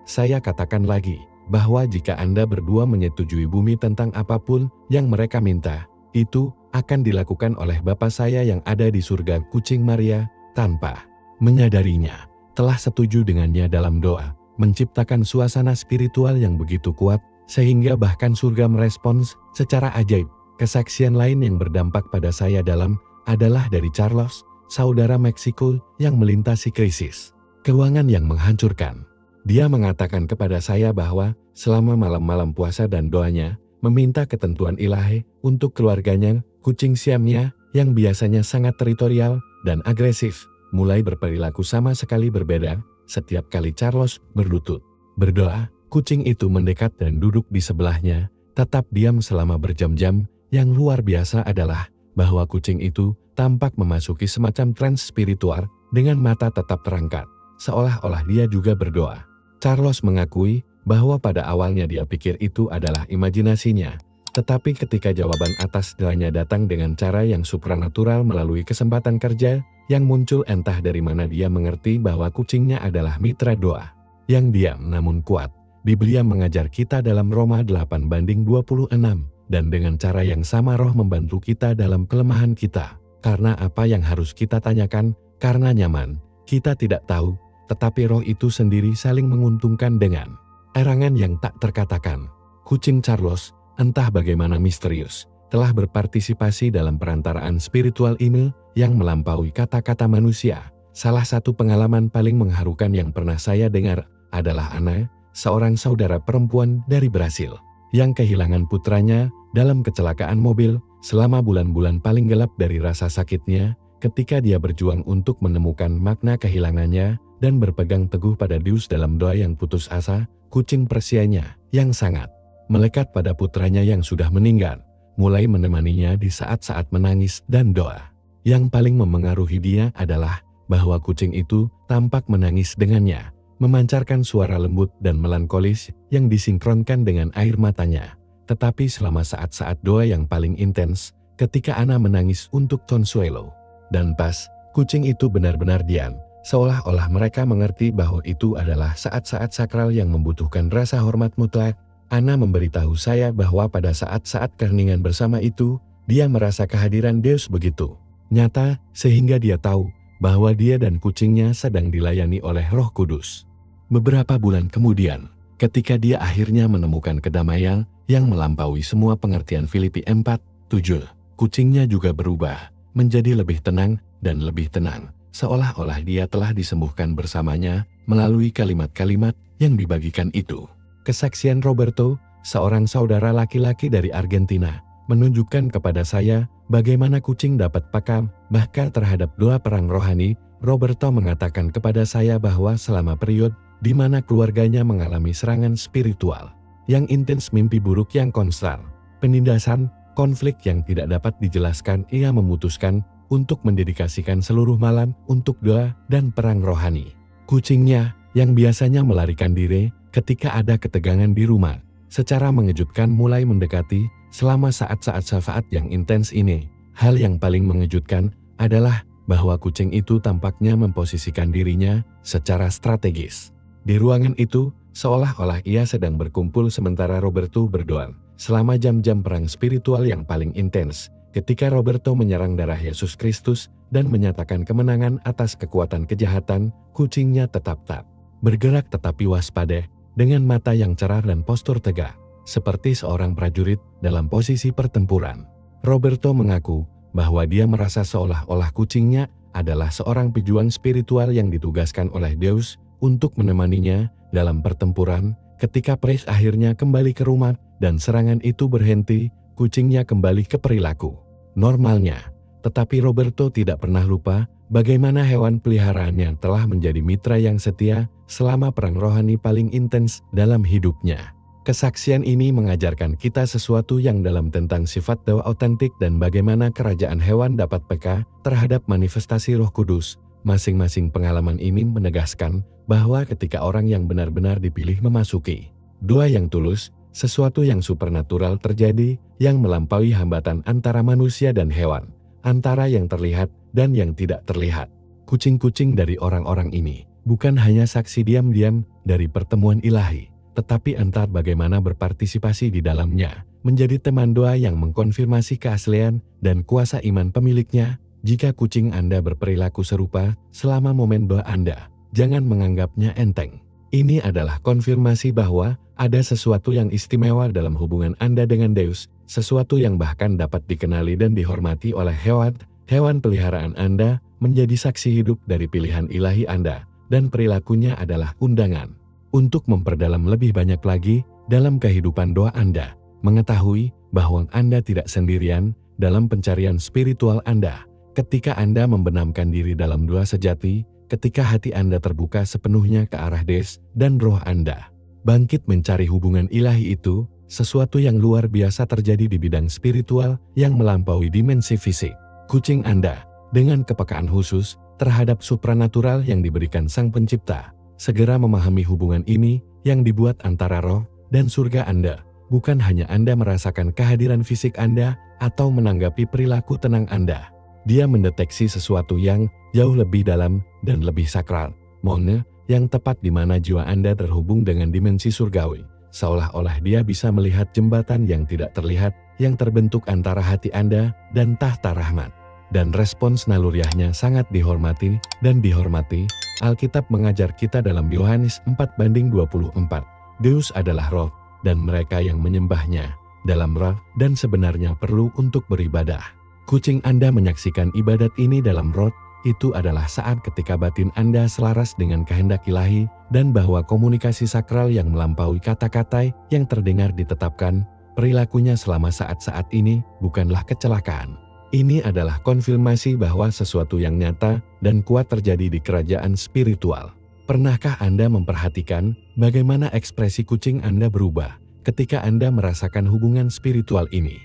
Saya katakan lagi, bahwa jika Anda berdua menyetujui bumi tentang apapun yang mereka minta, itu akan dilakukan oleh Bapa saya yang ada di surga. Kucing Maria, tanpa menyadarinya, telah setuju dengannya dalam doa, menciptakan suasana spiritual yang begitu kuat, sehingga bahkan surga merespons secara ajaib. Kesaksian lain yang berdampak pada saya dalam adalah dari Carlos, saudara Meksiko yang melintasi krisis keuangan yang menghancurkan. Dia mengatakan kepada saya bahwa selama malam-malam puasa dan doanya, meminta ketentuan ilahi untuk keluarganya, kucing Siamnya yang biasanya sangat teritorial dan agresif, mulai berperilaku sama sekali berbeda. Setiap kali Carlos berlutut berdoa, kucing itu mendekat dan duduk di sebelahnya, tetap diam selama berjam-jam. Yang luar biasa adalah bahwa kucing itu tampak memasuki semacam trans spiritual dengan mata tetap terangkat, seolah-olah dia juga berdoa. Carlos mengakui bahwa pada awalnya dia pikir itu adalah imajinasinya, Tetapi ketika jawaban atas doanya datang dengan cara yang supranatural melalui kesempatan kerja yang muncul entah dari mana, dia mengerti bahwa kucingnya adalah mitra doa yang diam namun kuat. Biblia mengajar kita dalam Roma 8:26, dan dengan cara yang sama Roh membantu kita dalam kelemahan kita. Karena apa yang harus kita tanyakan, karena nyaman, kita tidak tahu, tetapi Roh itu sendiri saling menguntungkan dengan erangan yang tak terkatakan. Kucing Charles, entah bagaimana misterius, telah berpartisipasi dalam perantaraan spiritual ini yang melampaui kata-kata manusia. Salah satu pengalaman paling mengharukan yang pernah saya dengar adalah Anna, seorang saudara perempuan dari Brasil, yang kehilangan putranya dalam kecelakaan mobil selama bulan-bulan paling gelap dari rasa sakitnya. Ketika dia berjuang untuk menemukan makna kehilangannya dan berpegang teguh pada Deus dalam doa yang putus asa, kucing Persianya yang sangat melekat pada putranya yang sudah meninggal, mulai menemaninya di saat-saat menangis dan doa. Yang paling memengaruhi dia adalah bahwa kucing itu tampak menangis dengannya, memancarkan suara lembut dan melankolis yang disinkronkan dengan air matanya. Tetapi selama saat-saat doa yang paling intens, ketika Anna menangis untuk Consuelo dan Paz, kucing itu benar-benar diam, seolah-olah mereka mengerti bahwa itu adalah saat-saat sakral yang membutuhkan rasa hormat mutlak. Anna memberitahu saya bahwa pada saat-saat keheningan bersama itu, dia merasa kehadiran Deus begitu nyata, sehingga dia tahu bahwa dia dan kucingnya sedang dilayani oleh Roh Kudus. Beberapa bulan kemudian, ketika dia akhirnya menemukan kedamaian yang melampaui semua pengertian Filipi 4:7, kucingnya juga berubah menjadi lebih tenang dan lebih tenang, seolah-olah dia telah disembuhkan bersamanya melalui kalimat-kalimat yang dibagikan itu. Kesaksian Roberto, seorang saudara laki-laki dari Argentina, menunjukkan kepada saya bagaimana kucing dapat peka bahkan terhadap doa perang rohani. Roberto mengatakan kepada saya bahwa selama periode di mana keluarganya mengalami serangan spiritual yang intens, mimpi buruk yang konstan, penindasan, konflik yang tidak dapat dijelaskan, ia memutuskan untuk mendedikasikan seluruh malam untuk doa dan perang rohani. Kucingnya, yang biasanya melarikan diri ketika ada ketegangan di rumah, secara mengejutkan mulai mendekati selama saat-saat syafaat yang intens ini. Hal yang paling mengejutkan adalah bahwa kucing itu tampaknya memposisikan dirinya secara strategis di ruangan itu, seolah-olah ia sedang berkumpul sementara Roberto berdoa. Selama jam-jam perang spiritual yang paling intens, ketika Roberto menyerang darah Yesus Kristus dan menyatakan kemenangan atas kekuatan kejahatan, kucingnya tetap tak bergerak tetapi waspada, dengan mata yang cerah dan postur tegak, seperti seorang prajurit dalam posisi pertempuran. Roberto mengaku bahwa dia merasa seolah-olah kucingnya adalah seorang pejuang spiritual yang ditugaskan oleh Deus untuk menemaninya dalam pertempuran. Ketika Pres akhirnya kembali ke rumah dan serangan itu berhenti, kucingnya kembali ke perilaku normalnya. Tetapi Roberto tidak pernah lupa bagaimana hewan peliharaannya telah menjadi mitra yang setia selama perang rohani paling intens dalam hidupnya. Kesaksian ini mengajarkan kita sesuatu yang dalam tentang sifat doa otentik dan bagaimana kerajaan hewan dapat peka terhadap manifestasi Roh Kudus. Masing-masing pengalaman ini menegaskan bahwa ketika orang yang benar-benar dipilih memasuki doa yang tulus, sesuatu yang supernatural terjadi yang melampaui hambatan antara manusia dan hewan, antara yang terlihat dan yang tidak terlihat. Kucing-kucing dari orang-orang ini bukan hanya saksi diam-diam dari pertemuan ilahi, tetapi entah bagaimana berpartisipasi di dalamnya, menjadi teman doa yang mengkonfirmasi keaslian dan kuasa iman pemiliknya. Jika kucing Anda berperilaku serupa selama momen doa Anda, jangan menganggapnya enteng. Ini adalah konfirmasi bahwa ada sesuatu yang istimewa dalam hubungan Anda dengan Deus, sesuatu yang bahkan dapat dikenali dan dihormati oleh hewan peliharaan Anda, menjadi saksi hidup dari pilihan ilahi Anda, dan perilakunya adalah undangan untuk memperdalam lebih banyak lagi dalam kehidupan doa Anda, mengetahui bahwa Anda tidak sendirian dalam pencarian spiritual Anda. Ketika Anda membenamkan diri dalam doa sejati, ketika hati Anda terbuka sepenuhnya ke arah Deus dan roh Anda bangkit mencari hubungan ilahi itu, sesuatu yang luar biasa terjadi di bidang spiritual yang melampaui dimensi fisik. Kucing Anda, dengan kepekaan khusus terhadap supranatural yang diberikan Sang Pencipta, segera memahami hubungan ini yang dibuat antara roh dan surga Anda, bukan hanya Anda merasakan kehadiran fisik Anda atau menanggapi perilaku tenang Anda. Dia mendeteksi sesuatu yang jauh lebih dalam dan lebih sakral, yang tepat di mana jiwa Anda terhubung dengan dimensi surgawi. Seolah-olah dia bisa melihat jembatan yang tidak terlihat yang terbentuk antara hati Anda dan tahta rahmat. Dan respons naluriahnya sangat dihormati dan dihormati. Alkitab mengajar kita dalam Yohanes 4:24. Deus adalah roh, dan mereka yang menyembahnya dalam roh dan sebenarnya perlu untuk beribadah. Kucing Anda menyaksikan ibadat ini dalam roh, itu adalah saat ketika batin Anda selaras dengan kehendak ilahi dan bahwa komunikasi sakral yang melampaui kata-kata yang terdengar ditetapkan, perilakunya selama saat-saat ini bukanlah kecelakaan. Ini adalah konfirmasi bahwa sesuatu yang nyata dan kuat terjadi di kerajaan spiritual. Pernahkah Anda memperhatikan bagaimana ekspresi kucing Anda berubah ketika Anda merasakan hubungan spiritual ini?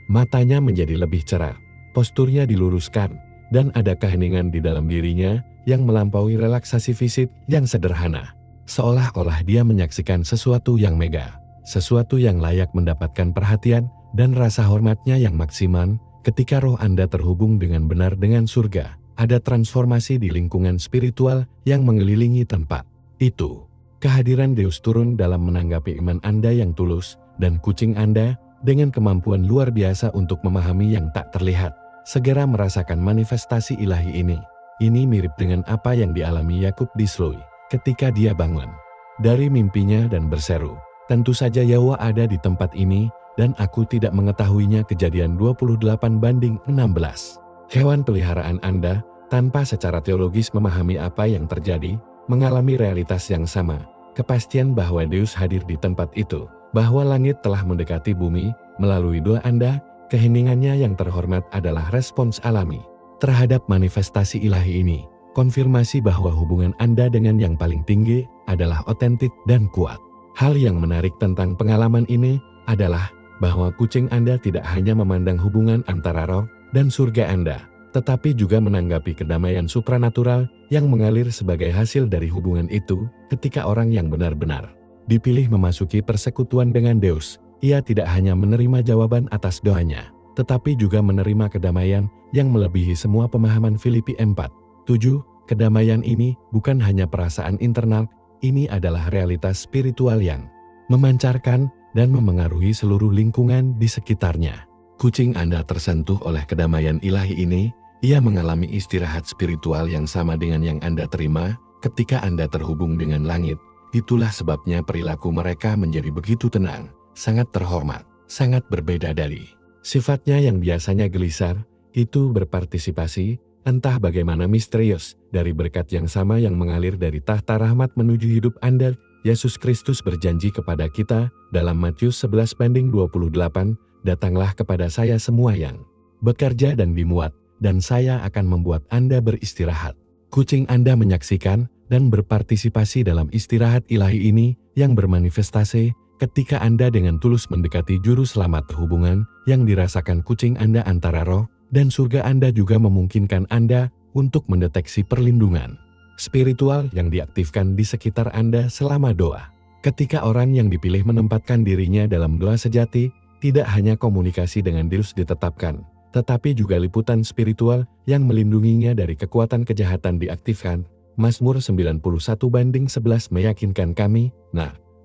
Matanya menjadi lebih cerah, posturnya diluruskan, dan ada keheningan di dalam dirinya yang melampaui relaksasi fisik yang sederhana. Seolah-olah dia menyaksikan sesuatu yang mega, sesuatu yang layak mendapatkan perhatian dan rasa hormatnya yang maksimal. Ketika roh Anda terhubung dengan benar dengan surga, ada transformasi di lingkungan spiritual yang mengelilingi tempat itu. Kehadiran Deus turun dalam menanggapi iman Anda yang tulus, dan kucing Anda, dengan kemampuan luar biasa untuk memahami yang tak terlihat, segera merasakan manifestasi ilahi ini. Ini mirip dengan apa yang dialami Yakub di Sloi ketika dia bangun dari mimpinya dan berseru, "Tentu saja Yahwa ada di tempat ini, dan aku tidak mengetahuinya." Kejadian 28:16. Hewan peliharaan Anda, tanpa secara teologis memahami apa yang terjadi, mengalami realitas yang sama, kepastian bahwa Deus hadir di tempat itu, bahwa langit telah mendekati bumi. Melalui doa Anda, keheningannya yang terhormat adalah respons alami terhadap manifestasi ilahi ini, konfirmasi bahwa hubungan Anda dengan yang paling tinggi adalah otentik dan kuat. Hal yang menarik tentang pengalaman ini adalah bahwa kucing Anda tidak hanya memandang hubungan antara roh dan surga Anda, tetapi juga menanggapi kedamaian supranatural yang mengalir sebagai hasil dari hubungan itu. Ketika orang yang benar-benar dipilih memasuki persekutuan dengan Deus, ia tidak hanya menerima jawaban atas doanya, tetapi juga menerima kedamaian yang melebihi semua pemahaman. Filipi 4:7. Kedamaian ini bukan hanya perasaan internal, ini adalah realitas spiritual yang memancarkan dan memengaruhi seluruh lingkungan di sekitarnya. Kucing Anda tersentuh oleh kedamaian ilahi ini, ia mengalami istirahat spiritual yang sama dengan yang Anda terima ketika Anda terhubung dengan langit. Itulah sebabnya perilaku mereka menjadi begitu tenang, sangat terhormat, sangat berbeda dari sifatnya yang biasanya gelisar. Itu berpartisipasi, entah bagaimana misterius, dari berkat yang sama yang mengalir dari tahta rahmat menuju hidup Anda. Yesus Kristus berjanji kepada kita dalam Matius 11:28, "Datanglah kepada saya semua yang bekerja dan dimuat, dan saya akan membuat Anda beristirahat." Kucing Anda menyaksikan dan berpartisipasi dalam istirahat ilahi ini yang bermanifestasi ketika Anda dengan tulus mendekati juru selamat. Hubungan yang dirasakan kucing Anda antara roh dan surga Anda juga memungkinkan Anda untuk mendeteksi perlindungan spiritual yang diaktifkan di sekitar Anda selama doa. Ketika orang yang dipilih menempatkan dirinya dalam doa sejati, tidak hanya komunikasi dengan Deus ditetapkan, tetapi juga liputan spiritual yang melindunginya dari kekuatan kejahatan diaktifkan. Mazmur 91:11 meyakinkan kami,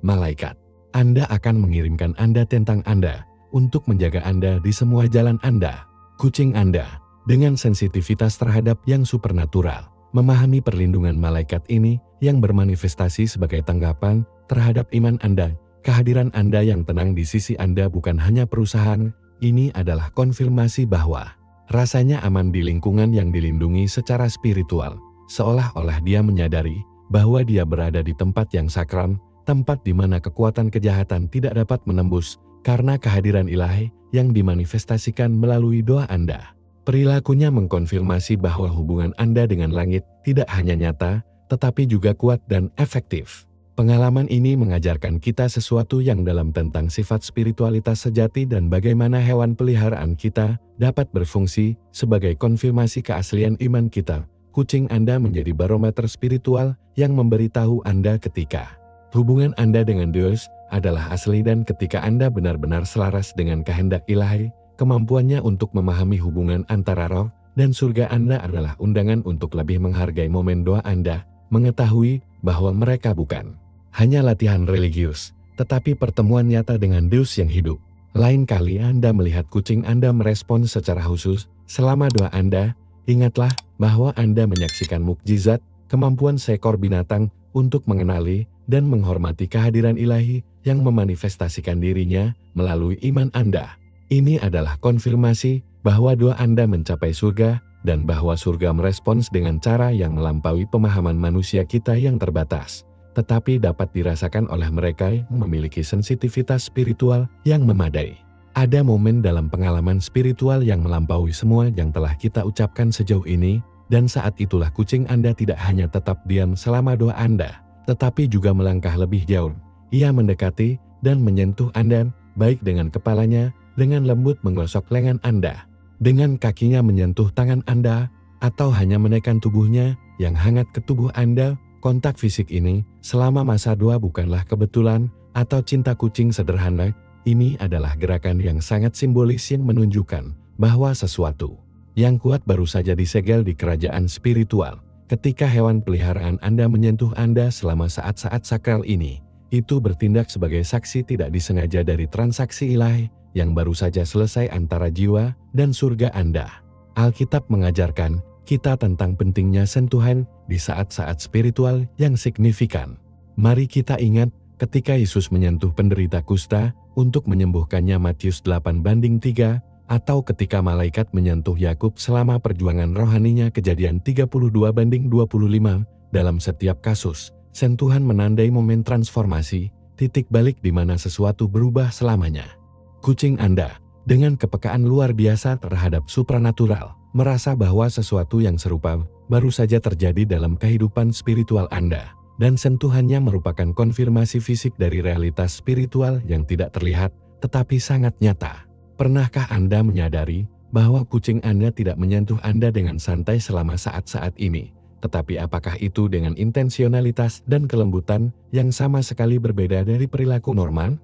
malaikat Anda akan mengirimkan Anda tentang Anda, untuk menjaga Anda di semua jalan Anda. Kucing Anda, dengan sensitivitas terhadap yang supernatural, memahami perlindungan malaikat ini yang bermanifestasi sebagai tanggapan terhadap iman Anda. Kehadiran Anda yang tenang di sisi Anda bukan hanya perusahaan, ini adalah konfirmasi bahwa rasanya aman di lingkungan yang dilindungi secara spiritual, seolah-olah dia menyadari bahwa dia berada di tempat yang sakral, tempat di mana kekuatan kejahatan tidak dapat menembus karena kehadiran ilahi yang dimanifestasikan melalui doa Anda. Perilakunya mengkonfirmasi bahwa hubungan Anda dengan langit tidak hanya nyata, tetapi juga kuat dan efektif. Pengalaman ini mengajarkan kita sesuatu yang dalam tentang sifat spiritualitas sejati dan bagaimana hewan peliharaan kita dapat berfungsi sebagai konfirmasi keaslian iman kita. Kucing Anda menjadi barometer spiritual yang memberitahu Anda ketika hubungan Anda dengan Deus adalah asli dan ketika Anda benar-benar selaras dengan kehendak ilahi, kemampuannya untuk memahami hubungan antara roh dan surga Anda adalah undangan untuk lebih menghargai momen doa Anda, mengetahui bahwa mereka bukan hanya latihan religius, tetapi pertemuan nyata dengan Deus yang hidup. Lain kali Anda melihat kucing Anda merespon secara khusus selama doa Anda, ingatlah bahwa Anda menyaksikan mukjizat, kemampuan seekor binatang untuk mengenali dan menghormati kehadiran ilahi yang memanifestasikan dirinya melalui iman Anda. Ini adalah konfirmasi bahwa doa Anda mencapai surga dan bahwa surga merespons dengan cara yang melampaui pemahaman manusia kita yang terbatas, tetapi dapat dirasakan oleh mereka yang memiliki sensitivitas spiritual yang memadai. Ada momen dalam pengalaman spiritual yang melampaui semua yang telah kita ucapkan sejauh ini, dan saat itulah kucing Anda tidak hanya tetap diam selama doa Anda, tetapi juga melangkah lebih jauh. Ia mendekati dan menyentuh Anda, baik dengan kepalanya, dengan lembut menggosok lengan Anda, dengan kakinya menyentuh tangan Anda, atau hanya menekan tubuhnya yang hangat ke tubuh Anda. Kontak fisik ini selama masa doa bukanlah kebetulan atau cinta kucing sederhana. Ini adalah gerakan yang sangat simbolis yang menunjukkan bahwa sesuatu yang kuat baru saja disegel di kerajaan spiritual. Ketika hewan peliharaan Anda menyentuh Anda selama saat-saat sakral ini, itu bertindak sebagai saksi tidak disengaja dari transaksi ilahi yang baru saja selesai antara jiwa dan surga Anda. Alkitab mengajarkan kita tentang pentingnya sentuhan di saat-saat spiritual yang signifikan. Mari kita ingat ketika Yesus menyentuh penderita kusta untuk menyembuhkannya Matius 8:3, atau ketika malaikat menyentuh Yakub selama perjuangan rohaninya Kejadian 32:25. Dalam setiap kasus, sentuhan menandai momen transformasi, titik balik di mana sesuatu berubah selamanya. Kucing Anda, dengan kepekaan luar biasa terhadap supranatural, merasa bahwa sesuatu yang serupa baru saja terjadi dalam kehidupan spiritual Anda, dan sentuhannya merupakan konfirmasi fisik dari realitas spiritual yang tidak terlihat, tetapi sangat nyata. Pernahkah Anda menyadari bahwa kucing Anda tidak menyentuh Anda dengan santai selama saat-saat ini, tetapi apakah itu dengan intensionalitas dan kelembutan yang sama sekali berbeda dari perilaku normal?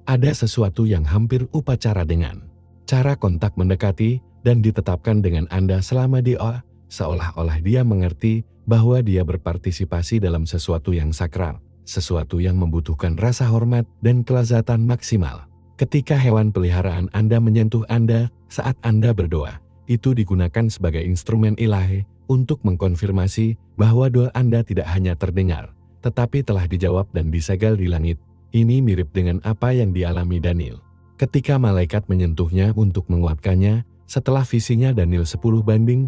Ada sesuatu yang hampir upacara dengan cara kontak mendekati dan ditetapkan dengan Anda selama doa, seolah-olah dia mengerti bahwa dia berpartisipasi dalam sesuatu yang sakral, sesuatu yang membutuhkan rasa hormat dan kelezatan maksimal. Ketika hewan peliharaan Anda menyentuh Anda saat Anda berdoa, itu digunakan sebagai instrumen ilahi untuk mengkonfirmasi bahwa doa Anda tidak hanya terdengar, tetapi telah dijawab dan disegel di langit. Ini mirip dengan apa yang dialami Daniel ketika malaikat menyentuhnya untuk menguatkannya. Setelah visinya Daniel 10:18,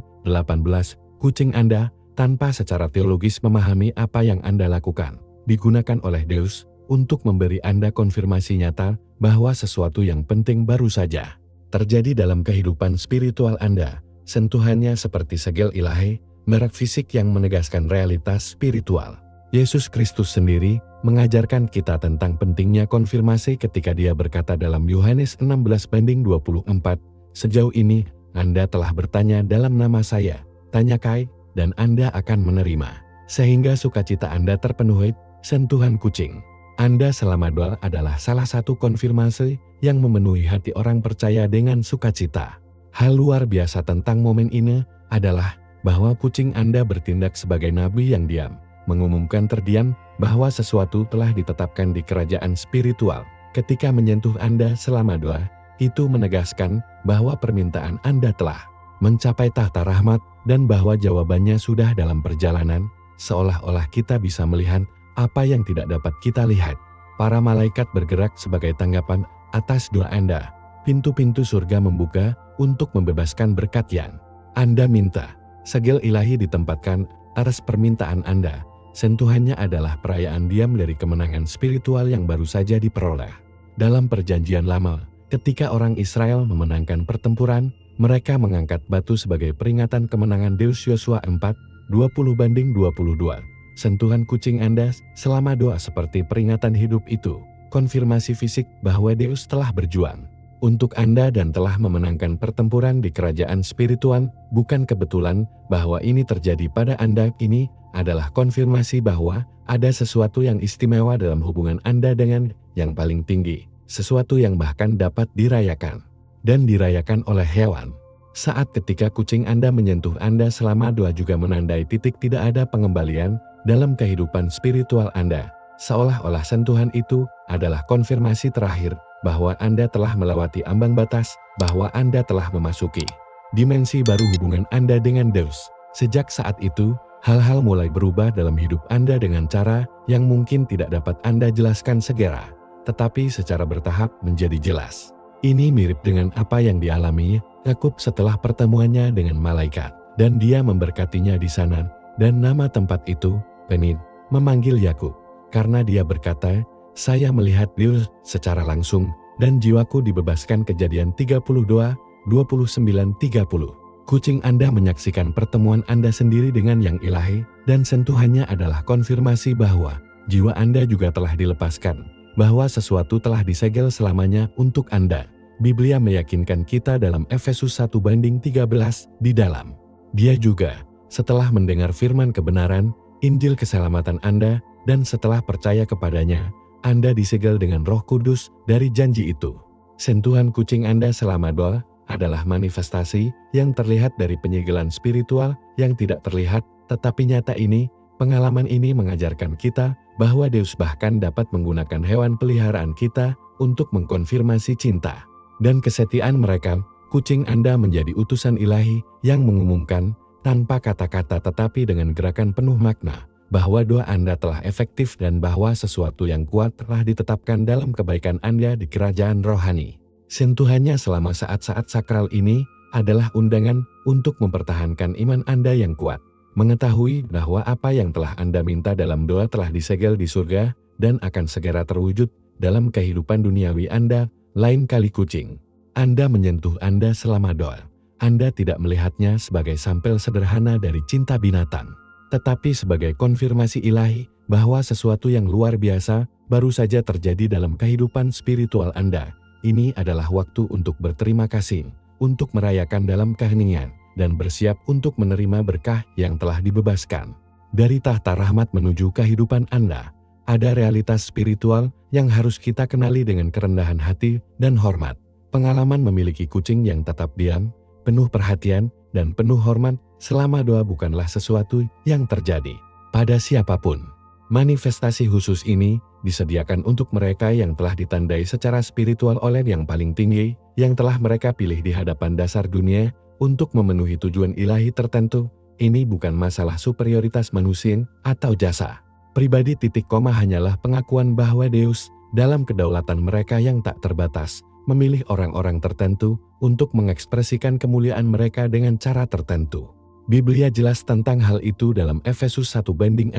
kucing Anda, tanpa secara teologis memahami apa yang Anda lakukan, digunakan oleh Deus untuk memberi Anda konfirmasi nyata bahwa sesuatu yang penting baru saja terjadi dalam kehidupan spiritual Anda. Sentuhannya seperti segel ilahi, merek fisik yang menegaskan realitas spiritual. Yesus Kristus sendiri mengajarkan kita tentang pentingnya konfirmasi ketika dia berkata dalam Yohanes 16:24, "Sejauh ini, Anda telah bertanya dalam nama saya, tanyakai, dan Anda akan menerima, sehingga sukacita Anda terpenuhi." Sentuhan kucing Anda selama doa adalah salah satu konfirmasi yang memenuhi hati orang percaya dengan sukacita. Hal luar biasa tentang momen ini adalah bahwa kucing Anda bertindak sebagai nabi yang diam, mengumumkan terdiam bahwa sesuatu telah ditetapkan di kerajaan spiritual. Ketika menyentuh Anda selama doa, itu menegaskan bahwa permintaan Anda telah mencapai tahta rahmat dan bahwa jawabannya sudah dalam perjalanan, seolah-olah kita bisa melihat apa yang tidak dapat kita lihat. Para malaikat bergerak sebagai tanggapan atas doa Anda. Pintu-pintu surga membuka untuk membebaskan berkat yang Anda minta. Segel ilahi ditempatkan atas permintaan Anda. Sentuhannya adalah perayaan diam dari kemenangan spiritual yang baru saja diperoleh. Dalam perjanjian lama, ketika orang Israel memenangkan pertempuran, mereka mengangkat batu sebagai peringatan kemenangan Deus. Yosua 4:20-22. Sentuhan kucing Anda selama doa seperti peringatan hidup itu, konfirmasi fisik bahwa Deus telah berjuang untuk Anda dan telah memenangkan pertempuran di kerajaan spiritual. Bukan kebetulan bahwa ini terjadi pada Anda. Ini adalah konfirmasi bahwa ada sesuatu yang istimewa dalam hubungan Anda dengan yang paling tinggi, sesuatu yang bahkan dapat dirayakan dan dirayakan oleh hewan. Saat ketika kucing Anda menyentuh Anda selama doa juga menandai titik tidak ada pengembalian dalam kehidupan spiritual Anda. Seolah-olah sentuhan itu adalah konfirmasi terakhir bahwa Anda telah melewati ambang batas, bahwa Anda telah memasuki dimensi baru hubungan Anda dengan Deus. Sejak saat itu, hal-hal mulai berubah dalam hidup Anda dengan cara yang mungkin tidak dapat Anda jelaskan segera, tetapi secara bertahap menjadi jelas. Ini mirip dengan apa yang dialami Yakub setelah pertemuannya dengan malaikat, dan dia memberkatinya di sana, dan nama tempat itu, Penin, memanggil Yakub, karena dia berkata, saya melihat Deus secara langsung, dan jiwaku dibebaskan. Kejadian 32, 29-30. Kucing Anda menyaksikan pertemuan Anda sendiri dengan yang ilahi, dan sentuhannya adalah konfirmasi bahwa jiwa Anda juga telah dilepaskan, bahwa sesuatu telah disegel selamanya untuk Anda. Biblia meyakinkan kita dalam Efesus 1:13 di dalam. Dia juga, setelah mendengar firman kebenaran, Injil keselamatan Anda, dan setelah percaya kepadanya, Anda disegel dengan Roh Kudus dari janji itu. Sentuhan kucing Anda selama doa adalah manifestasi yang terlihat dari penyegelan spiritual yang tidak terlihat, tetapi nyata. Ini, pengalaman ini mengajarkan kita bahwa Deus bahkan dapat menggunakan hewan peliharaan kita untuk mengkonfirmasi cinta dan kesetiaan mereka. Kucing Anda menjadi utusan ilahi yang mengumumkan, tanpa kata-kata tetapi dengan gerakan penuh makna, bahwa doa Anda telah efektif dan bahwa sesuatu yang kuat telah ditetapkan dalam kebaikan Anda di kerajaan rohani. Sentuhannya selama saat-saat sakral ini adalah undangan untuk mempertahankan iman Anda yang kuat, mengetahui bahwa apa yang telah Anda minta dalam doa telah disegel di surga dan akan segera terwujud dalam kehidupan duniawi Anda. Lain kali kucing Anda menyentuh Anda selama doa, Anda tidak melihatnya sebagai sampel sederhana dari cinta binatang, tetapi sebagai konfirmasi ilahi bahwa sesuatu yang luar biasa baru saja terjadi dalam kehidupan spiritual Anda. Ini adalah waktu untuk berterima kasih, untuk merayakan dalam keheningan, dan bersiap untuk menerima berkah yang telah dibebaskan. Dari tahta rahmat menuju kehidupan Anda, ada realitas spiritual yang harus kita kenali dengan kerendahan hati dan hormat. Pengalaman memiliki kucing yang tetap diam, penuh perhatian, dan penuh hormat selama doa bukanlah sesuatu yang terjadi pada siapapun. Manifestasi khusus ini disediakan untuk mereka yang telah ditandai secara spiritual oleh yang paling tinggi, yang telah mereka pilih di hadapan dasar dunia untuk memenuhi tujuan ilahi tertentu. Ini bukan masalah superioritas manusia atau jasa pribadi. Hanyalah pengakuan bahwa Deus, dalam kedaulatan mereka yang tak terbatas, memilih orang-orang tertentu untuk mengekspresikan kemuliaan mereka dengan cara tertentu. Biblia jelas tentang hal itu dalam Efesus 1:4,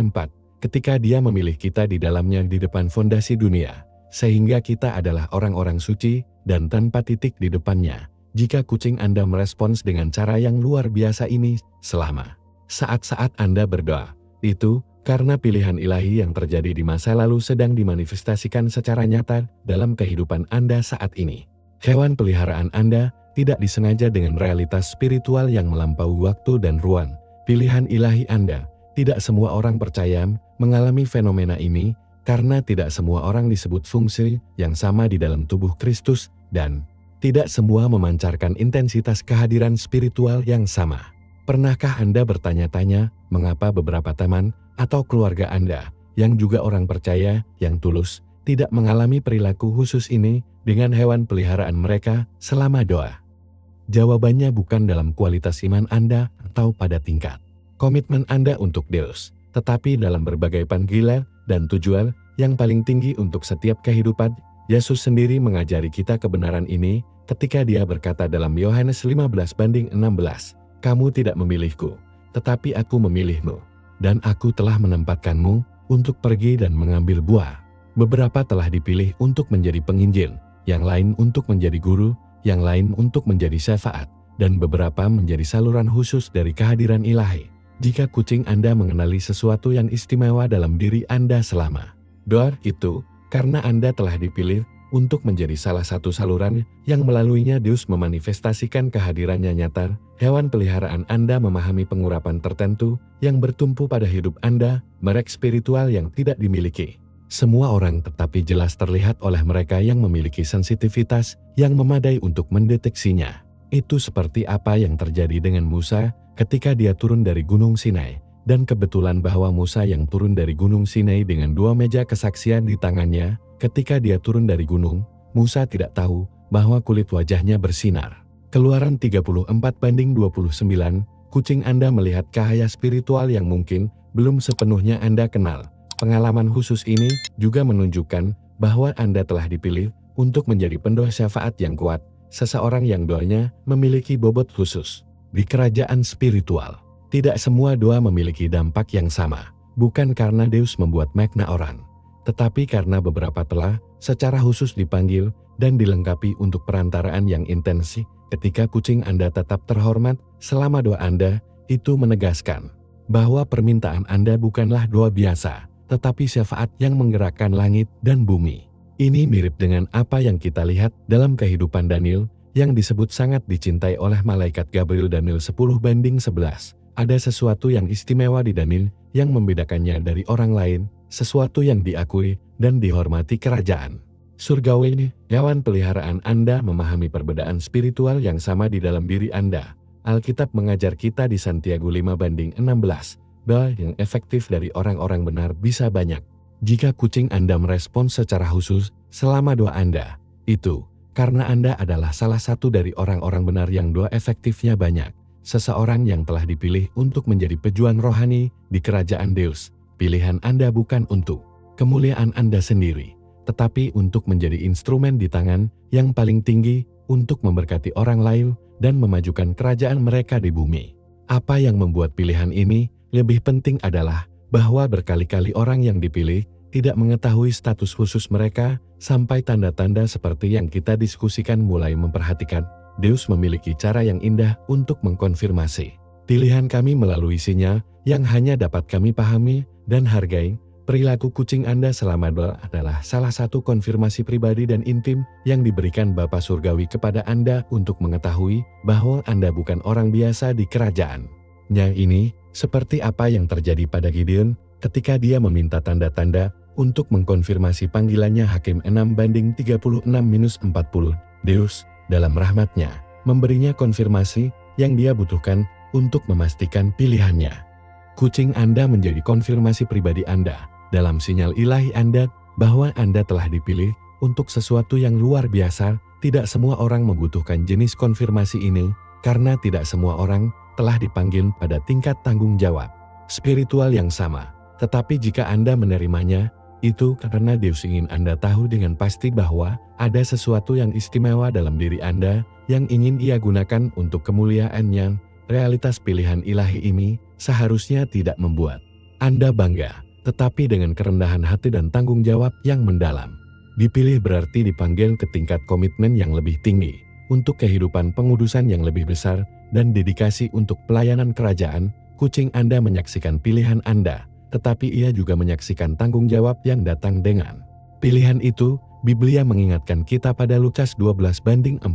ketika Dia memilih kita di dalamnya di depan fondasi dunia, sehingga kita adalah orang-orang suci dan tanpa titik di depannya. Jika kucing Anda merespons dengan cara yang luar biasa ini selama saat-saat Anda berdoa, itu karena pilihan ilahi yang terjadi di masa lalu sedang dimanifestasikan secara nyata dalam kehidupan Anda saat ini. Hewan peliharaan Anda tidak disengaja dengan realitas spiritual yang melampaui waktu dan ruang. Pilihan ilahi Anda. Tidak semua orang percaya mengalami fenomena ini, karena tidak semua orang disebut fungsi yang sama di dalam tubuh Kristus, dan tidak semua memancarkan intensitas kehadiran spiritual yang sama. Pernahkah Anda bertanya-tanya mengapa beberapa teman atau keluarga Anda, yang juga orang percaya yang tulus, tidak mengalami perilaku khusus ini dengan hewan peliharaan mereka selama doa? Jawabannya bukan dalam kualitas iman Anda atau pada tingkat komitmen Anda untuk Deus, tetapi dalam berbagai panggilan dan tujuan yang paling tinggi untuk setiap kehidupan. Yesus sendiri mengajari kita kebenaran ini ketika Dia berkata dalam Yohanes 15:16, "Kamu tidak memilihku, tetapi aku memilihmu, dan aku telah menempatkanmu untuk pergi dan mengambil buah." Beberapa telah dipilih untuk menjadi penginjil, yang lain untuk menjadi guru, yang lain untuk menjadi syafaat, dan beberapa menjadi saluran khusus dari kehadiran ilahi. Jika kucing Anda mengenali sesuatu yang istimewa dalam diri Anda selama doa itu, karena Anda telah dipilih untuk menjadi salah satu saluran yang melaluinya Deus memanifestasikan kehadirannya nyata. Hewan peliharaan Anda memahami pengurapan tertentu yang bertumpu pada hidup Anda, merek spiritual yang tidak dimiliki semua orang, tetapi jelas terlihat oleh mereka yang memiliki sensitivitas yang memadai untuk mendeteksinya. Itu seperti apa yang terjadi dengan Musa ketika dia turun dari Gunung Sinai. Dan kebetulan bahwa Musa yang turun dari Gunung Sinai dengan 2 meja kesaksian di tangannya, ketika dia turun dari gunung, Musa tidak tahu bahwa kulit wajahnya bersinar. Keluaran 34:29, kucing Anda melihat cahaya spiritual yang mungkin belum sepenuhnya Anda kenal. Pengalaman khusus ini juga menunjukkan bahwa Anda telah dipilih untuk menjadi pendoa syafaat yang kuat, seseorang yang doanya memiliki bobot khusus. Di kerajaan spiritual, tidak semua doa memiliki dampak yang sama, bukan karena Deus membuat makna orang, tetapi karena beberapa telah secara khusus dipanggil dan dilengkapi untuk perantaraan yang intensif. Ketika kucing Anda tetap terhormat selama doa Anda, itu menegaskan bahwa permintaan Anda bukanlah doa biasa, tetapi syafaat yang menggerakkan langit dan bumi. Ini mirip dengan apa yang kita lihat dalam kehidupan Daniel, yang disebut sangat dicintai oleh malaikat Gabriel. Daniel 10:11. Ada sesuatu yang istimewa di Daniel yang membedakannya dari orang lain, sesuatu yang diakui dan dihormati kerajaan surgawi. Hewan peliharaan Anda memahami perbedaan spiritual yang sama di dalam diri Anda. Alkitab mengajar kita di Santiago 5:16. Doa yang efektif dari orang-orang benar bisa banyak. Jika kucing Anda merespons secara khusus selama doa Anda, itu karena Anda adalah salah satu dari orang-orang benar yang doa efektifnya banyak. Seseorang yang telah dipilih untuk menjadi pejuang rohani di kerajaan Deus. Pilihan Anda bukan untuk kemuliaan Anda sendiri, tetapi untuk menjadi instrumen di tangan yang paling tinggi untuk memberkati orang lain dan memajukan kerajaan mereka di bumi. Apa yang membuat pilihan ini lebih penting adalah bahwa berkali-kali orang yang dipilih tidak mengetahui status khusus mereka sampai tanda-tanda seperti yang kita diskusikan mulai memperhatikan. Deus memiliki cara yang indah untuk mengkonfirmasi pilihan kami melalui sinyal yang hanya dapat kami pahami dan hargai. Perilaku kucing Anda selama doa adalah salah satu konfirmasi pribadi dan intim yang diberikan Bapa Surgawi kepada Anda untuk mengetahui bahwa Anda bukan orang biasa di kerajaannya ini. Seperti apa yang terjadi pada Gideon ketika dia meminta tanda-tanda untuk mengkonfirmasi panggilannya. Hakim 6:36-40. Deus, dalam rahmatnya, memberinya konfirmasi yang dia butuhkan untuk memastikan pilihannya. Kucing Anda menjadi konfirmasi pribadi Anda dalam sinyal ilahi Anda bahwa Anda telah dipilih untuk sesuatu yang luar biasa. Tidak semua orang membutuhkan jenis konfirmasi ini, karena tidak semua orang telah dipanggil pada tingkat tanggung jawab spiritual yang sama. Tetapi jika Anda menerimanya, itu karena Deus ingin Anda tahu dengan pasti bahwa ada sesuatu yang istimewa dalam diri Anda yang ingin Ia gunakan untuk kemuliaan-Nya. Realitas pilihan ilahi ini seharusnya tidak membuat Anda bangga, tetapi dengan kerendahan hati dan tanggung jawab yang mendalam. Dipilih berarti dipanggil ke tingkat komitmen yang lebih tinggi, untuk kehidupan pengudusan yang lebih besar, dan dedikasi untuk pelayanan kerajaan. Kucing Anda menyaksikan pilihan Anda, tetapi ia juga menyaksikan tanggung jawab yang datang dengan pilihan itu. Biblia mengingatkan kita pada Lukas 12:48.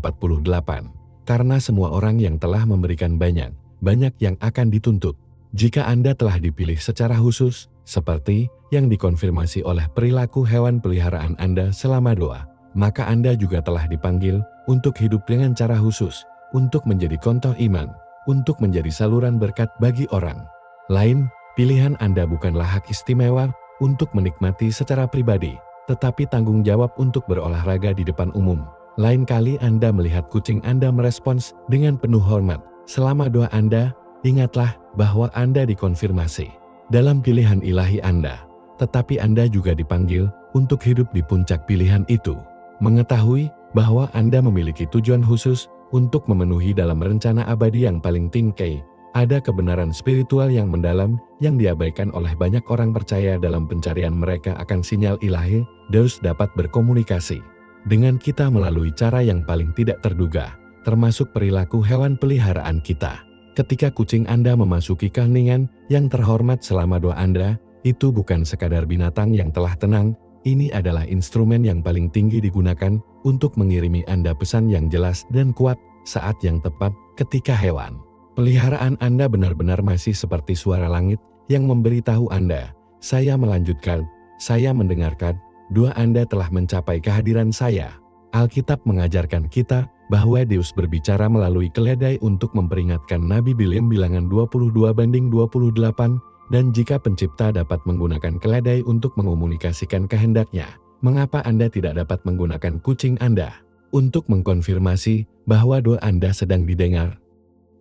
Karena semua orang yang telah memberikan banyak yang akan dituntut. Jika Anda telah dipilih secara khusus, seperti yang dikonfirmasi oleh perilaku hewan peliharaan Anda selama doa, maka Anda juga telah dipanggil untuk hidup dengan cara khusus, untuk menjadi contoh iman, untuk menjadi saluran berkat bagi orang lain. Pilihan Anda bukanlah hak istimewa untuk menikmati secara pribadi, tetapi tanggung jawab untuk berolahraga di depan umum. Lain kali Anda melihat kucing Anda merespons dengan penuh hormat selama doa Anda, ingatlah bahwa Anda dikonfirmasi dalam pilihan ilahi Anda, tetapi Anda juga dipanggil untuk hidup di puncak pilihan itu. Mengetahui bahwa Anda memiliki tujuan khusus untuk memenuhi dalam rencana abadi yang paling tinggi. Ada kebenaran spiritual yang mendalam yang diabaikan oleh banyak orang percaya dalam pencarian mereka akan sinyal ilahi. Deus dapat berkomunikasi dengan kita melalui cara yang paling tidak terduga, termasuk perilaku hewan peliharaan kita. Ketika kucing Anda memasuki keheningan yang terhormat selama doa Anda, itu bukan sekadar binatang yang telah tenang, ini adalah instrumen yang paling tinggi digunakan untuk mengirimi Anda pesan yang jelas dan kuat saat yang tepat ketika hewan peliharaan Anda benar-benar masih seperti suara langit yang memberitahu Anda, "Saya melanjutkan, saya mendengarkan, doa Anda telah mencapai kehadiran saya." Alkitab mengajarkan kita bahwa Deus berbicara melalui keledai untuk memperingatkan Nabi Bileam Bilangan 22:28, dan jika pencipta dapat menggunakan keledai untuk mengomunikasikan kehendaknya, mengapa Anda tidak dapat menggunakan kucing Anda untuk mengkonfirmasi bahwa doa Anda sedang didengar?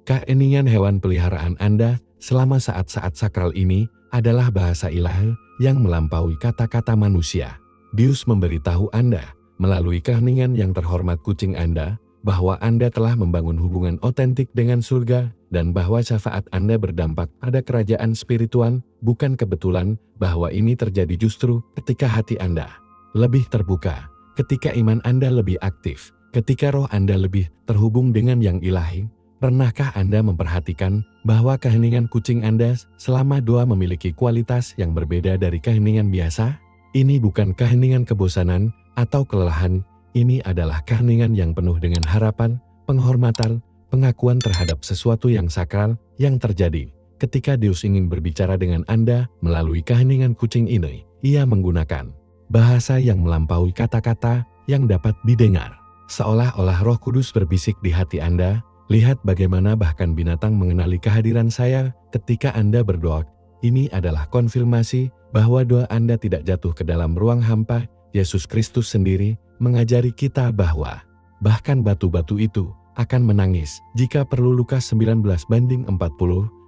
Keheningan hewan peliharaan Anda selama saat-saat sakral ini adalah bahasa ilahi yang melampaui kata-kata manusia. Deus memberitahu Anda melalui keheningan yang terhormat kucing Anda bahwa Anda telah membangun hubungan otentik dengan surga dan bahwa syafaat Anda berdampak pada kerajaan spiritual. Bukan kebetulan bahwa ini terjadi justru ketika hati Anda lebih terbuka, ketika iman Anda lebih aktif, ketika roh Anda lebih terhubung dengan yang ilahi. Pernahkah Anda memperhatikan bahwa keheningan kucing Anda selama doa memiliki kualitas yang berbeda dari keheningan biasa? Ini bukan keheningan kebosanan atau kelelahan, ini adalah keheningan yang penuh dengan harapan, penghormatan, pengakuan terhadap sesuatu yang sakral yang terjadi. Ketika Deus ingin berbicara dengan Anda melalui keheningan kucing ini, Ia menggunakan bahasa yang melampaui kata-kata yang dapat didengar. Seolah-olah Roh Kudus berbisik di hati Anda, "Lihat bagaimana bahkan binatang mengenali kehadiran saya ketika Anda berdoa." Ini adalah konfirmasi bahwa doa Anda tidak jatuh ke dalam ruang hampa. Yesus Kristus sendiri mengajari kita bahwa bahkan batu-batu itu akan menangis jika perlu. Lukas 19:40,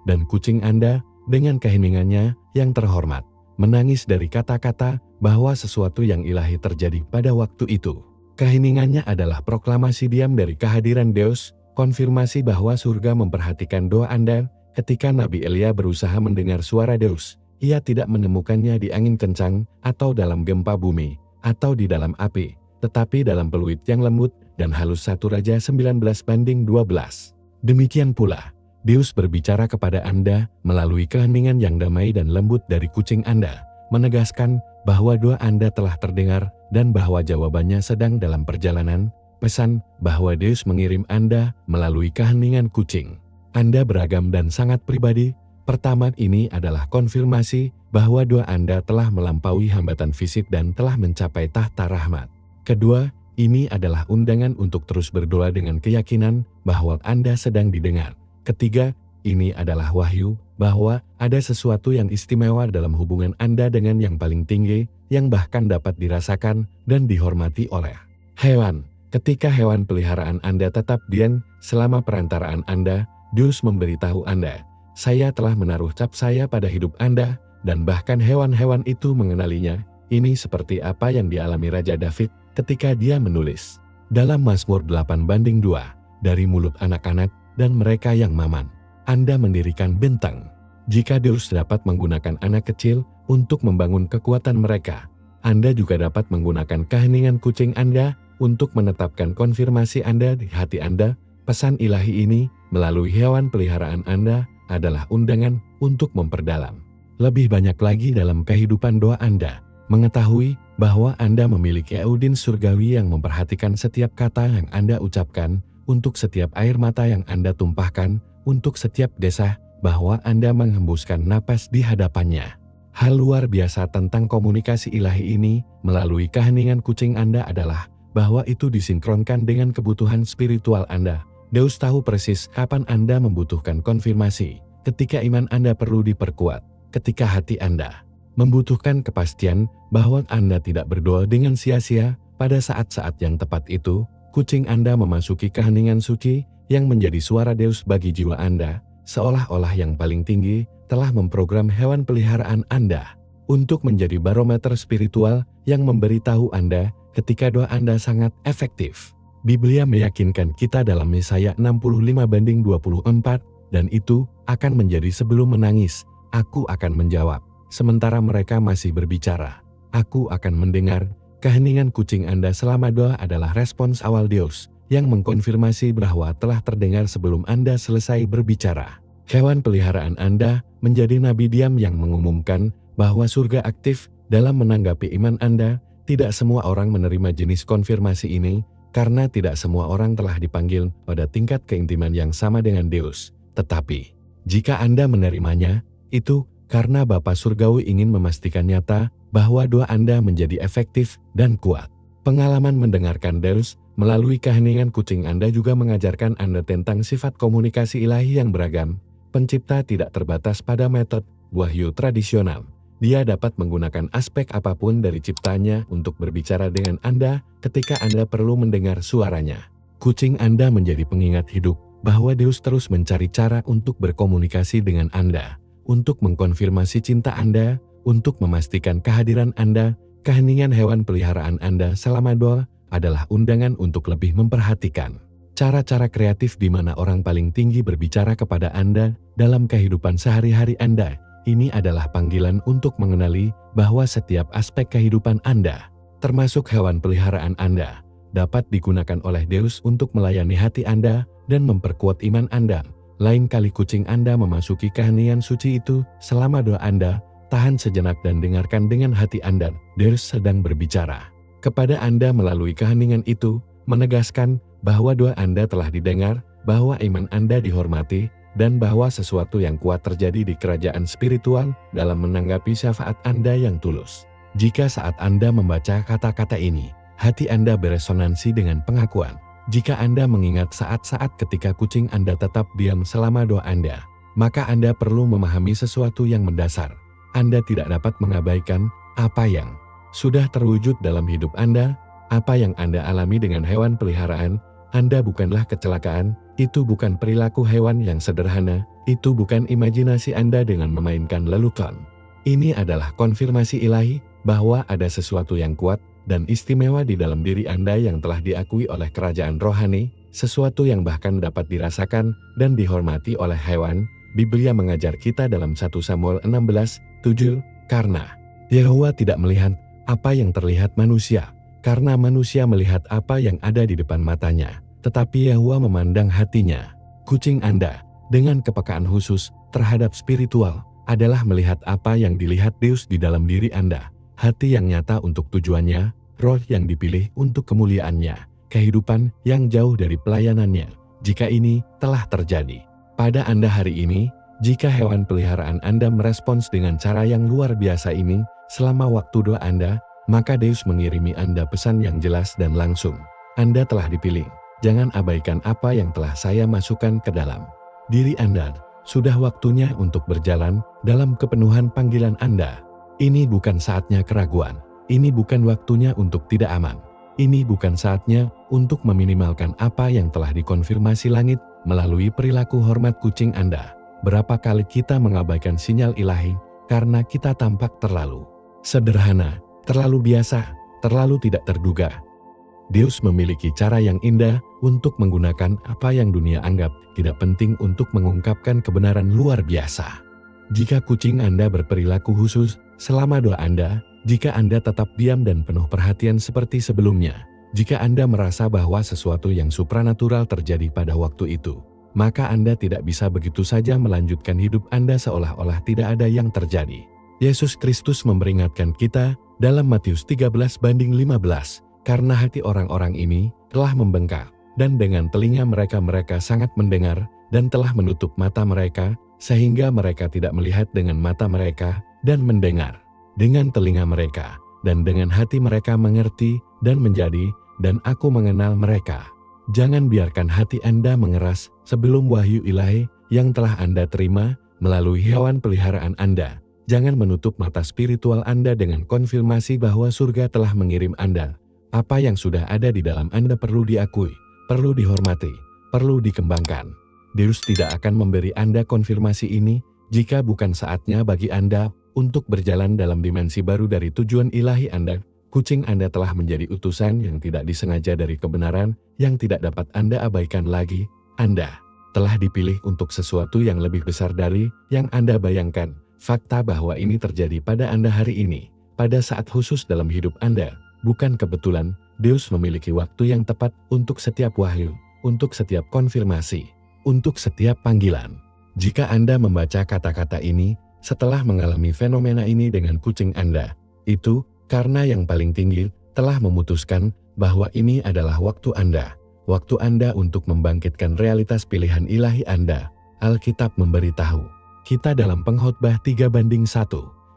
dan kucing Anda dengan keheningannya yang terhormat menangis dari kata-kata bahwa sesuatu yang ilahi terjadi pada waktu itu. Keheningannya adalah proklamasi diam dari kehadiran Deus, konfirmasi bahwa surga memperhatikan doa Anda. Ketika Nabi Elia berusaha mendengar suara Deus, ia tidak menemukannya di angin kencang, atau dalam gempa bumi, atau di dalam api, tetapi dalam peluit yang lembut dan halus. 1 Raja 19:12. Demikian pula, Deus berbicara kepada Anda melalui keheningan yang damai dan lembut dari kucing Anda, menegaskan bahwa doa Anda telah terdengar dan bahwa jawabannya sedang dalam perjalanan. Pesan bahwa Deus mengirim Anda melalui keheningan kucing Anda beragam dan sangat pribadi. Pertama, ini adalah konfirmasi bahwa doa Anda telah melampaui hambatan fisik dan telah mencapai tahta rahmat. Kedua, ini adalah undangan untuk terus berdoa dengan keyakinan bahwa Anda sedang didengar. Ketiga, ini adalah wahyu bahwa ada sesuatu yang istimewa dalam hubungan Anda dengan yang paling tinggi, yang bahkan dapat dirasakan dan dihormati oleh hewan. Ketika hewan peliharaan Anda tetap diam selama perantaraan Anda, Deus memberitahu Anda, "Saya telah menaruh cap saya pada hidup Anda," dan bahkan hewan-hewan itu mengenalinya. Ini seperti apa yang dialami Raja David ketika dia menulis dalam Mazmur 8:2, "Dari mulut anak-anak dan mereka yang maman, Anda mendirikan bentang." Jika Deus dapat menggunakan anak kecil untuk membangun kekuatan mereka, Anda juga dapat menggunakan keheningan kucing Anda untuk menetapkan konfirmasi Anda di hati Anda. Pesan ilahi ini melalui hewan peliharaan Anda adalah undangan untuk memperdalam lebih banyak lagi dalam kehidupan doa Anda, mengetahui bahwa Anda memiliki audiens surgawi yang memperhatikan setiap kata yang Anda ucapkan, untuk setiap air mata yang Anda tumpahkan, untuk setiap desah, bahwa Anda menghembuskan napas di hadapannya. Hal luar biasa tentang komunikasi ilahi ini melalui keheningan kucing Anda adalah bahwa itu disinkronkan dengan kebutuhan spiritual Anda. Deus tahu persis kapan Anda membutuhkan konfirmasi, ketika iman Anda perlu diperkuat, ketika hati Anda membutuhkan kepastian bahwa Anda tidak berdoa dengan sia-sia. Pada saat-saat yang tepat itu, kucing Anda memasuki keheningan suci yang menjadi suara Deus bagi jiwa Anda, seolah-olah yang paling tinggi telah memprogram hewan peliharaan Anda untuk menjadi barometer spiritual yang memberitahu Anda ketika doa Anda sangat efektif. Biblia meyakinkan kita dalam Yesaya 65:24, "Dan itu akan menjadi sebelum menangis, aku akan menjawab. Sementara mereka masih berbicara, aku akan mendengar." Keheningan kucing Anda selama doa adalah respons awal Deus yang mengkonfirmasi bahwa telah terdengar sebelum Anda selesai berbicara. Hewan peliharaan Anda menjadi nabi diam yang mengumumkan bahwa surga aktif dalam menanggapi iman Anda, tidak semua orang menerima jenis konfirmasi ini, karena tidak semua orang telah dipanggil pada tingkat keintiman yang sama dengan Deus. Tetapi, jika Anda menerimanya, itu karena Bapa Surgawi ingin memastikan nyata bahwa doa Anda menjadi efektif dan kuat. Pengalaman mendengarkan Deus melalui keheningan kucing Anda juga mengajarkan Anda tentang sifat komunikasi ilahi yang beragam. Pencipta tidak terbatas pada metode wahyu tradisional. Dia dapat menggunakan aspek apapun dari ciptanya untuk berbicara dengan Anda ketika Anda perlu mendengar suaranya. Kucing Anda menjadi pengingat hidup bahwa Deus terus mencari cara untuk berkomunikasi dengan Anda, untuk mengkonfirmasi cinta Anda, untuk memastikan kehadiran Anda. Keheningan hewan peliharaan Anda selama doa adalah undangan untuk lebih memperhatikan cara-cara kreatif di mana orang paling tinggi berbicara kepada Anda dalam kehidupan sehari-hari Anda. Ini adalah panggilan untuk mengenali bahwa setiap aspek kehidupan Anda, termasuk hewan peliharaan Anda, dapat digunakan oleh Deus untuk melayani hati Anda dan memperkuat iman Anda. Lain kali kucing Anda memasuki keheningan suci itu selama doa Anda, tahan sejenak dan dengarkan dengan hati Anda. Deus sedang berbicara kepada Anda melalui keheningan itu, menegaskan bahwa doa Anda telah didengar, bahwa iman Anda dihormati, dan bahwa sesuatu yang kuat terjadi di kerajaan spiritual dalam menanggapi syafaat Anda yang tulus. Jika saat Anda membaca kata-kata ini, hati Anda beresonansi dengan pengakuan. Jika Anda mengingat saat-saat ketika kucing Anda tetap diam selama doa Anda, maka Anda perlu memahami sesuatu yang mendasar. Anda tidak dapat mengabaikan apa yang sudah terwujud dalam hidup Anda, apa yang Anda alami dengan hewan peliharaan. Anda bukanlah kecelakaan, itu bukan perilaku hewan yang sederhana, itu bukan imajinasi Anda dengan memainkan lelucon. Ini adalah konfirmasi ilahi bahwa ada sesuatu yang kuat dan istimewa di dalam diri Anda yang telah diakui oleh kerajaan rohani, sesuatu yang bahkan dapat dirasakan dan dihormati oleh hewan. Biblia mengajar kita dalam 1 Samuel 16:7, karena Yehova tidak melihat apa yang terlihat manusia, karena manusia melihat apa yang ada di depan matanya, tetapi Yehova memandang hatinya. Kucing Anda, dengan kepekaan khusus terhadap spiritual, adalah melihat apa yang dilihat Deus di dalam diri Anda. Hati yang nyata untuk tujuannya, roh yang dipilih untuk kemuliaannya, kehidupan yang jauh dari pelayanannya. Jika ini telah terjadi pada Anda hari ini, jika hewan peliharaan Anda merespons dengan cara yang luar biasa ini, selama waktu doa Anda, maka Deus mengirimi Anda pesan yang jelas dan langsung. Anda telah dipilih. Jangan abaikan apa yang telah saya masukkan ke dalam diri Anda. Sudah waktunya untuk berjalan dalam kepenuhan panggilan Anda. Ini bukan saatnya keraguan. Ini bukan waktunya untuk tidak aman. Ini bukan saatnya untuk meminimalkan apa yang telah dikonfirmasi langit melalui perilaku hormat kucing Anda. Berapa kali kita mengabaikan sinyal ilahi karena kita tampak terlalu sederhana, terlalu biasa, terlalu tidak terduga. Deus memiliki cara yang indah untuk menggunakan apa yang dunia anggap tidak penting untuk mengungkapkan kebenaran luar biasa. Jika kucing Anda berperilaku khusus selama doa Anda, jika Anda tetap diam dan penuh perhatian seperti sebelumnya, jika Anda merasa bahwa sesuatu yang supranatural terjadi pada waktu itu, maka Anda tidak bisa begitu saja melanjutkan hidup Anda seolah-olah tidak ada yang terjadi. Yesus Kristus memperingatkan kita dalam Matius 13:15, karena hati orang-orang ini telah membengkak, dan dengan telinga mereka sangat mendengar, dan telah menutup mata mereka, sehingga mereka tidak melihat dengan mata mereka, dan mendengar dengan telinga mereka, dan dengan hati mereka mengerti, dan menjadi, dan aku mengenal mereka. Jangan biarkan hati Anda mengeras sebelum wahyu ilahi yang telah Anda terima melalui hewan peliharaan Anda. Jangan menutup mata spiritual Anda dengan konfirmasi bahwa surga telah mengirim Anda. Apa yang sudah ada di dalam Anda perlu diakui, perlu dihormati, perlu dikembangkan. Deus tidak akan memberi Anda konfirmasi ini jika bukan saatnya bagi Anda untuk berjalan dalam dimensi baru dari tujuan ilahi Anda. Kucing Anda telah menjadi utusan yang tidak disengaja dari kebenaran yang tidak dapat Anda abaikan lagi. Anda telah dipilih untuk sesuatu yang lebih besar dari yang Anda bayangkan. Fakta bahwa ini terjadi pada Anda hari ini, pada saat khusus dalam hidup Anda, bukan kebetulan. Deus memiliki waktu yang tepat untuk setiap wahyu, untuk setiap konfirmasi, untuk setiap panggilan. Jika Anda membaca kata-kata ini, setelah mengalami fenomena ini dengan kucing Anda, Itu karena yang paling tinggi telah memutuskan bahwa ini adalah waktu Anda untuk membangkitkan realitas pilihan ilahi Anda. Alkitab memberitahu kita dalam Pengkhotbah 3:1,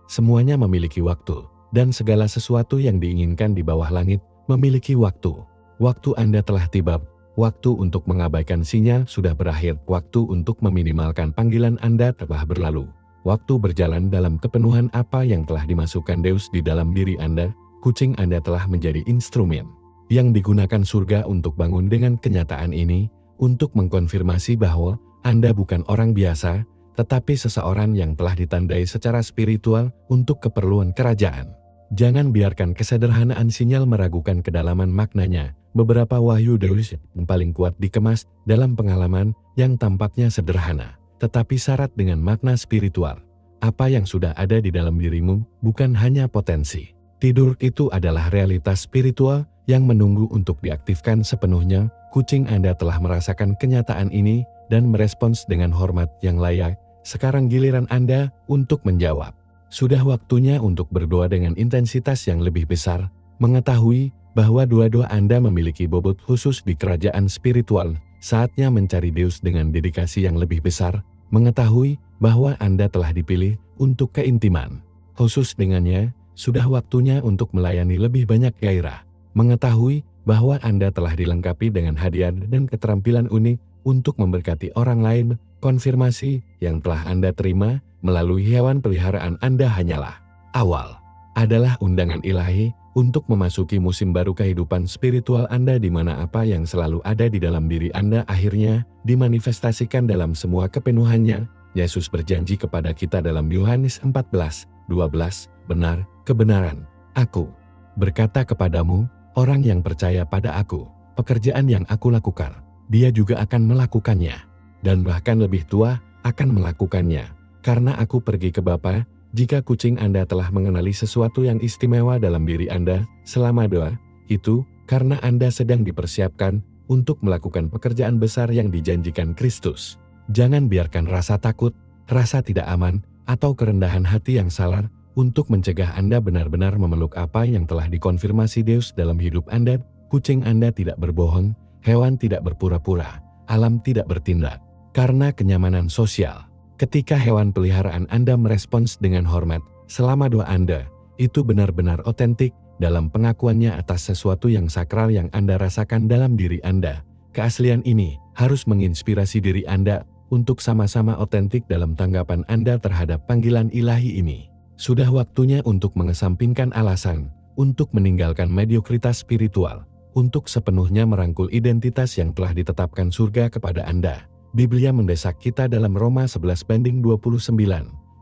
semuanya memiliki waktu, dan segala sesuatu yang diinginkan di bawah langit memiliki waktu. Waktu Anda telah tiba, waktu untuk mengabaikan sinyal sudah berakhir, waktu untuk meminimalkan panggilan Anda telah berlalu. Waktu berjalan dalam kepenuhan apa yang telah dimasukkan Deus di dalam diri Anda. Kucing Anda telah menjadi instrumen yang digunakan surga untuk bangun dengan kenyataan ini, untuk mengkonfirmasi bahwa Anda bukan orang biasa, tetapi seseorang yang telah ditandai secara spiritual untuk keperluan kerajaan. Jangan biarkan kesederhanaan sinyal meragukan kedalaman maknanya. Beberapa wahyu Deus yang paling kuat dikemas dalam pengalaman yang tampaknya sederhana, tetapi syarat dengan makna spiritual. Apa yang sudah ada di dalam dirimu bukan hanya potensi. Tidur itu adalah realitas spiritual yang menunggu untuk diaktifkan sepenuhnya. Kucing Anda telah merasakan kenyataan ini dan merespons dengan hormat yang layak. Sekarang giliran Anda untuk menjawab. Sudah waktunya untuk berdoa dengan intensitas yang lebih besar, mengetahui bahwa doa-doa Anda memiliki bobot khusus di kerajaan spiritual. Saatnya mencari Deus dengan dedikasi yang lebih besar, mengetahui bahwa Anda telah dipilih untuk keintiman khusus dengannya. Sudah waktunya untuk melayani lebih banyak gairah, mengetahui bahwa Anda telah dilengkapi dengan hadiah dan keterampilan unik untuk memberkati orang lain. Konfirmasi yang telah Anda terima melalui hewan peliharaan Anda hanyalah awal, adalah undangan ilahi untuk memasuki musim baru kehidupan spiritual Anda, di mana apa yang selalu ada di dalam diri Anda akhirnya dimanifestasikan dalam semua kepenuhannya. Yesus berjanji kepada kita dalam Yohanes 14:12, benar, kebenaran, aku berkata kepadamu, orang yang percaya pada aku, pekerjaan yang aku lakukan, dia juga akan melakukannya, dan bahkan lebih tua akan melakukannya, karena aku pergi ke Bapa. Jika kucing Anda telah mengenali sesuatu yang istimewa dalam diri Anda selama doa, itu karena Anda sedang dipersiapkan untuk melakukan pekerjaan besar yang dijanjikan Kristus. Jangan biarkan rasa takut, rasa tidak aman, atau kerendahan hati yang salah untuk mencegah Anda benar-benar memeluk apa yang telah dikonfirmasi Deus dalam hidup Anda. Kucing Anda tidak berbohong, hewan tidak berpura-pura, alam tidak bertindak karena kenyamanan sosial. Ketika hewan peliharaan Anda merespons dengan hormat selama doa Anda, itu benar-benar otentik dalam pengakuannya atas sesuatu yang sakral yang Anda rasakan dalam diri Anda. Keaslian ini harus menginspirasi diri Anda untuk sama-sama otentik dalam tanggapan Anda terhadap panggilan ilahi ini. Sudah waktunya untuk mengesampingkan alasan untuk meninggalkan mediokritas spiritual, untuk sepenuhnya merangkul identitas yang telah ditetapkan surga kepada Anda. Biblia mendesak kita dalam Roma 11:29,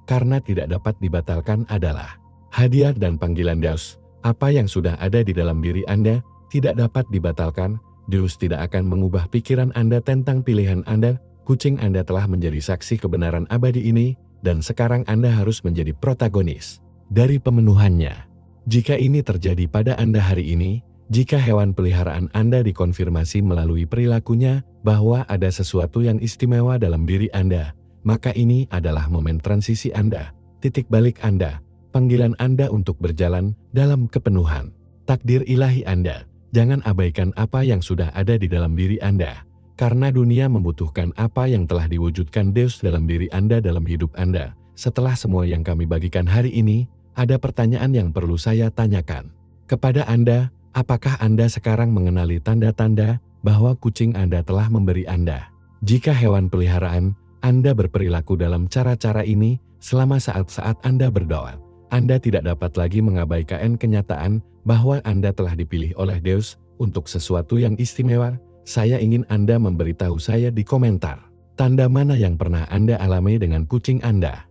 karena tidak dapat dibatalkan adalah hadiah dan panggilan Deus. Apa yang sudah ada di dalam diri Anda tidak dapat dibatalkan. Deus tidak akan mengubah pikiran Anda tentang pilihan Anda. Kucing Anda telah menjadi saksi kebenaran abadi ini, dan sekarang Anda harus menjadi protagonis dari pemenuhannya. Jika ini terjadi pada Anda hari ini, jika hewan peliharaan Anda dikonfirmasi melalui perilakunya bahwa ada sesuatu yang istimewa dalam diri Anda, maka ini adalah momen transisi Anda, titik balik Anda, panggilan Anda untuk berjalan dalam kepenuhan takdir ilahi Anda. Jangan abaikan apa yang sudah ada di dalam diri Anda, karena dunia membutuhkan apa yang telah diwujudkan Deus dalam diri Anda dalam hidup Anda. Setelah semua yang kami bagikan hari ini, ada pertanyaan yang perlu saya tanyakan kepada Anda. Apakah Anda sekarang mengenali tanda-tanda bahwa kucing Anda telah memberi Anda? Jika hewan peliharaan Anda berperilaku dalam cara-cara ini selama saat-saat Anda berdoa, Anda tidak dapat lagi mengabaikan kenyataan bahwa Anda telah dipilih oleh Deus untuk sesuatu yang istimewa. Saya ingin Anda memberitahu saya di komentar, tanda mana yang pernah Anda alami dengan kucing Anda.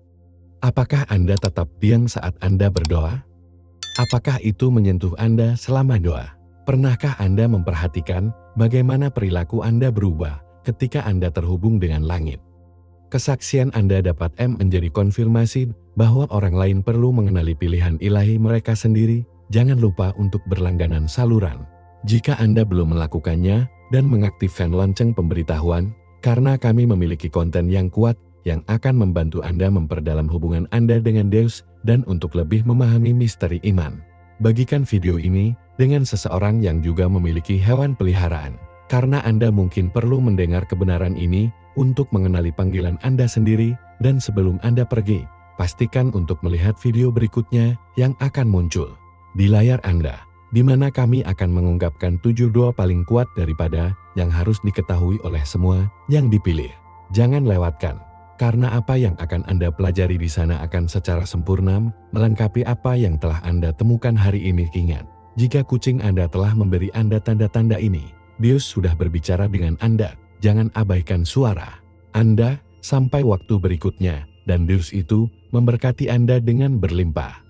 Apakah Anda tetap diam saat Anda berdoa? Apakah itu menyentuh Anda selama doa? Pernahkah Anda memperhatikan bagaimana perilaku Anda berubah ketika Anda terhubung dengan langit? Kesaksian Anda dapat menjadi konfirmasi bahwa orang lain perlu mengenali pilihan ilahi mereka sendiri. Jangan lupa untuk berlangganan saluran jika Anda belum melakukannya, dan mengaktifkan lonceng pemberitahuan, karena kami memiliki konten yang kuat yang akan membantu Anda memperdalam hubungan Anda dengan Deus dan untuk lebih memahami misteri iman. Bagikan video ini dengan seseorang yang juga memiliki hewan peliharaan, karena Anda mungkin perlu mendengar kebenaran ini untuk mengenali panggilan Anda sendiri, dan sebelum Anda pergi, pastikan untuk melihat video berikutnya yang akan muncul di layar Anda, di mana kami akan mengungkapkan 7 doa paling kuat daripada yang harus diketahui oleh semua yang dipilih. Jangan lewatkan, karena apa yang akan Anda pelajari di sana akan secara sempurna melengkapi apa yang telah Anda temukan hari ini. Ingat, jika kucing Anda telah memberi Anda tanda-tanda ini, Dios sudah berbicara dengan Anda. Jangan abaikan suara Anda sampai waktu berikutnya, dan Dios itu memberkati Anda dengan berlimpah.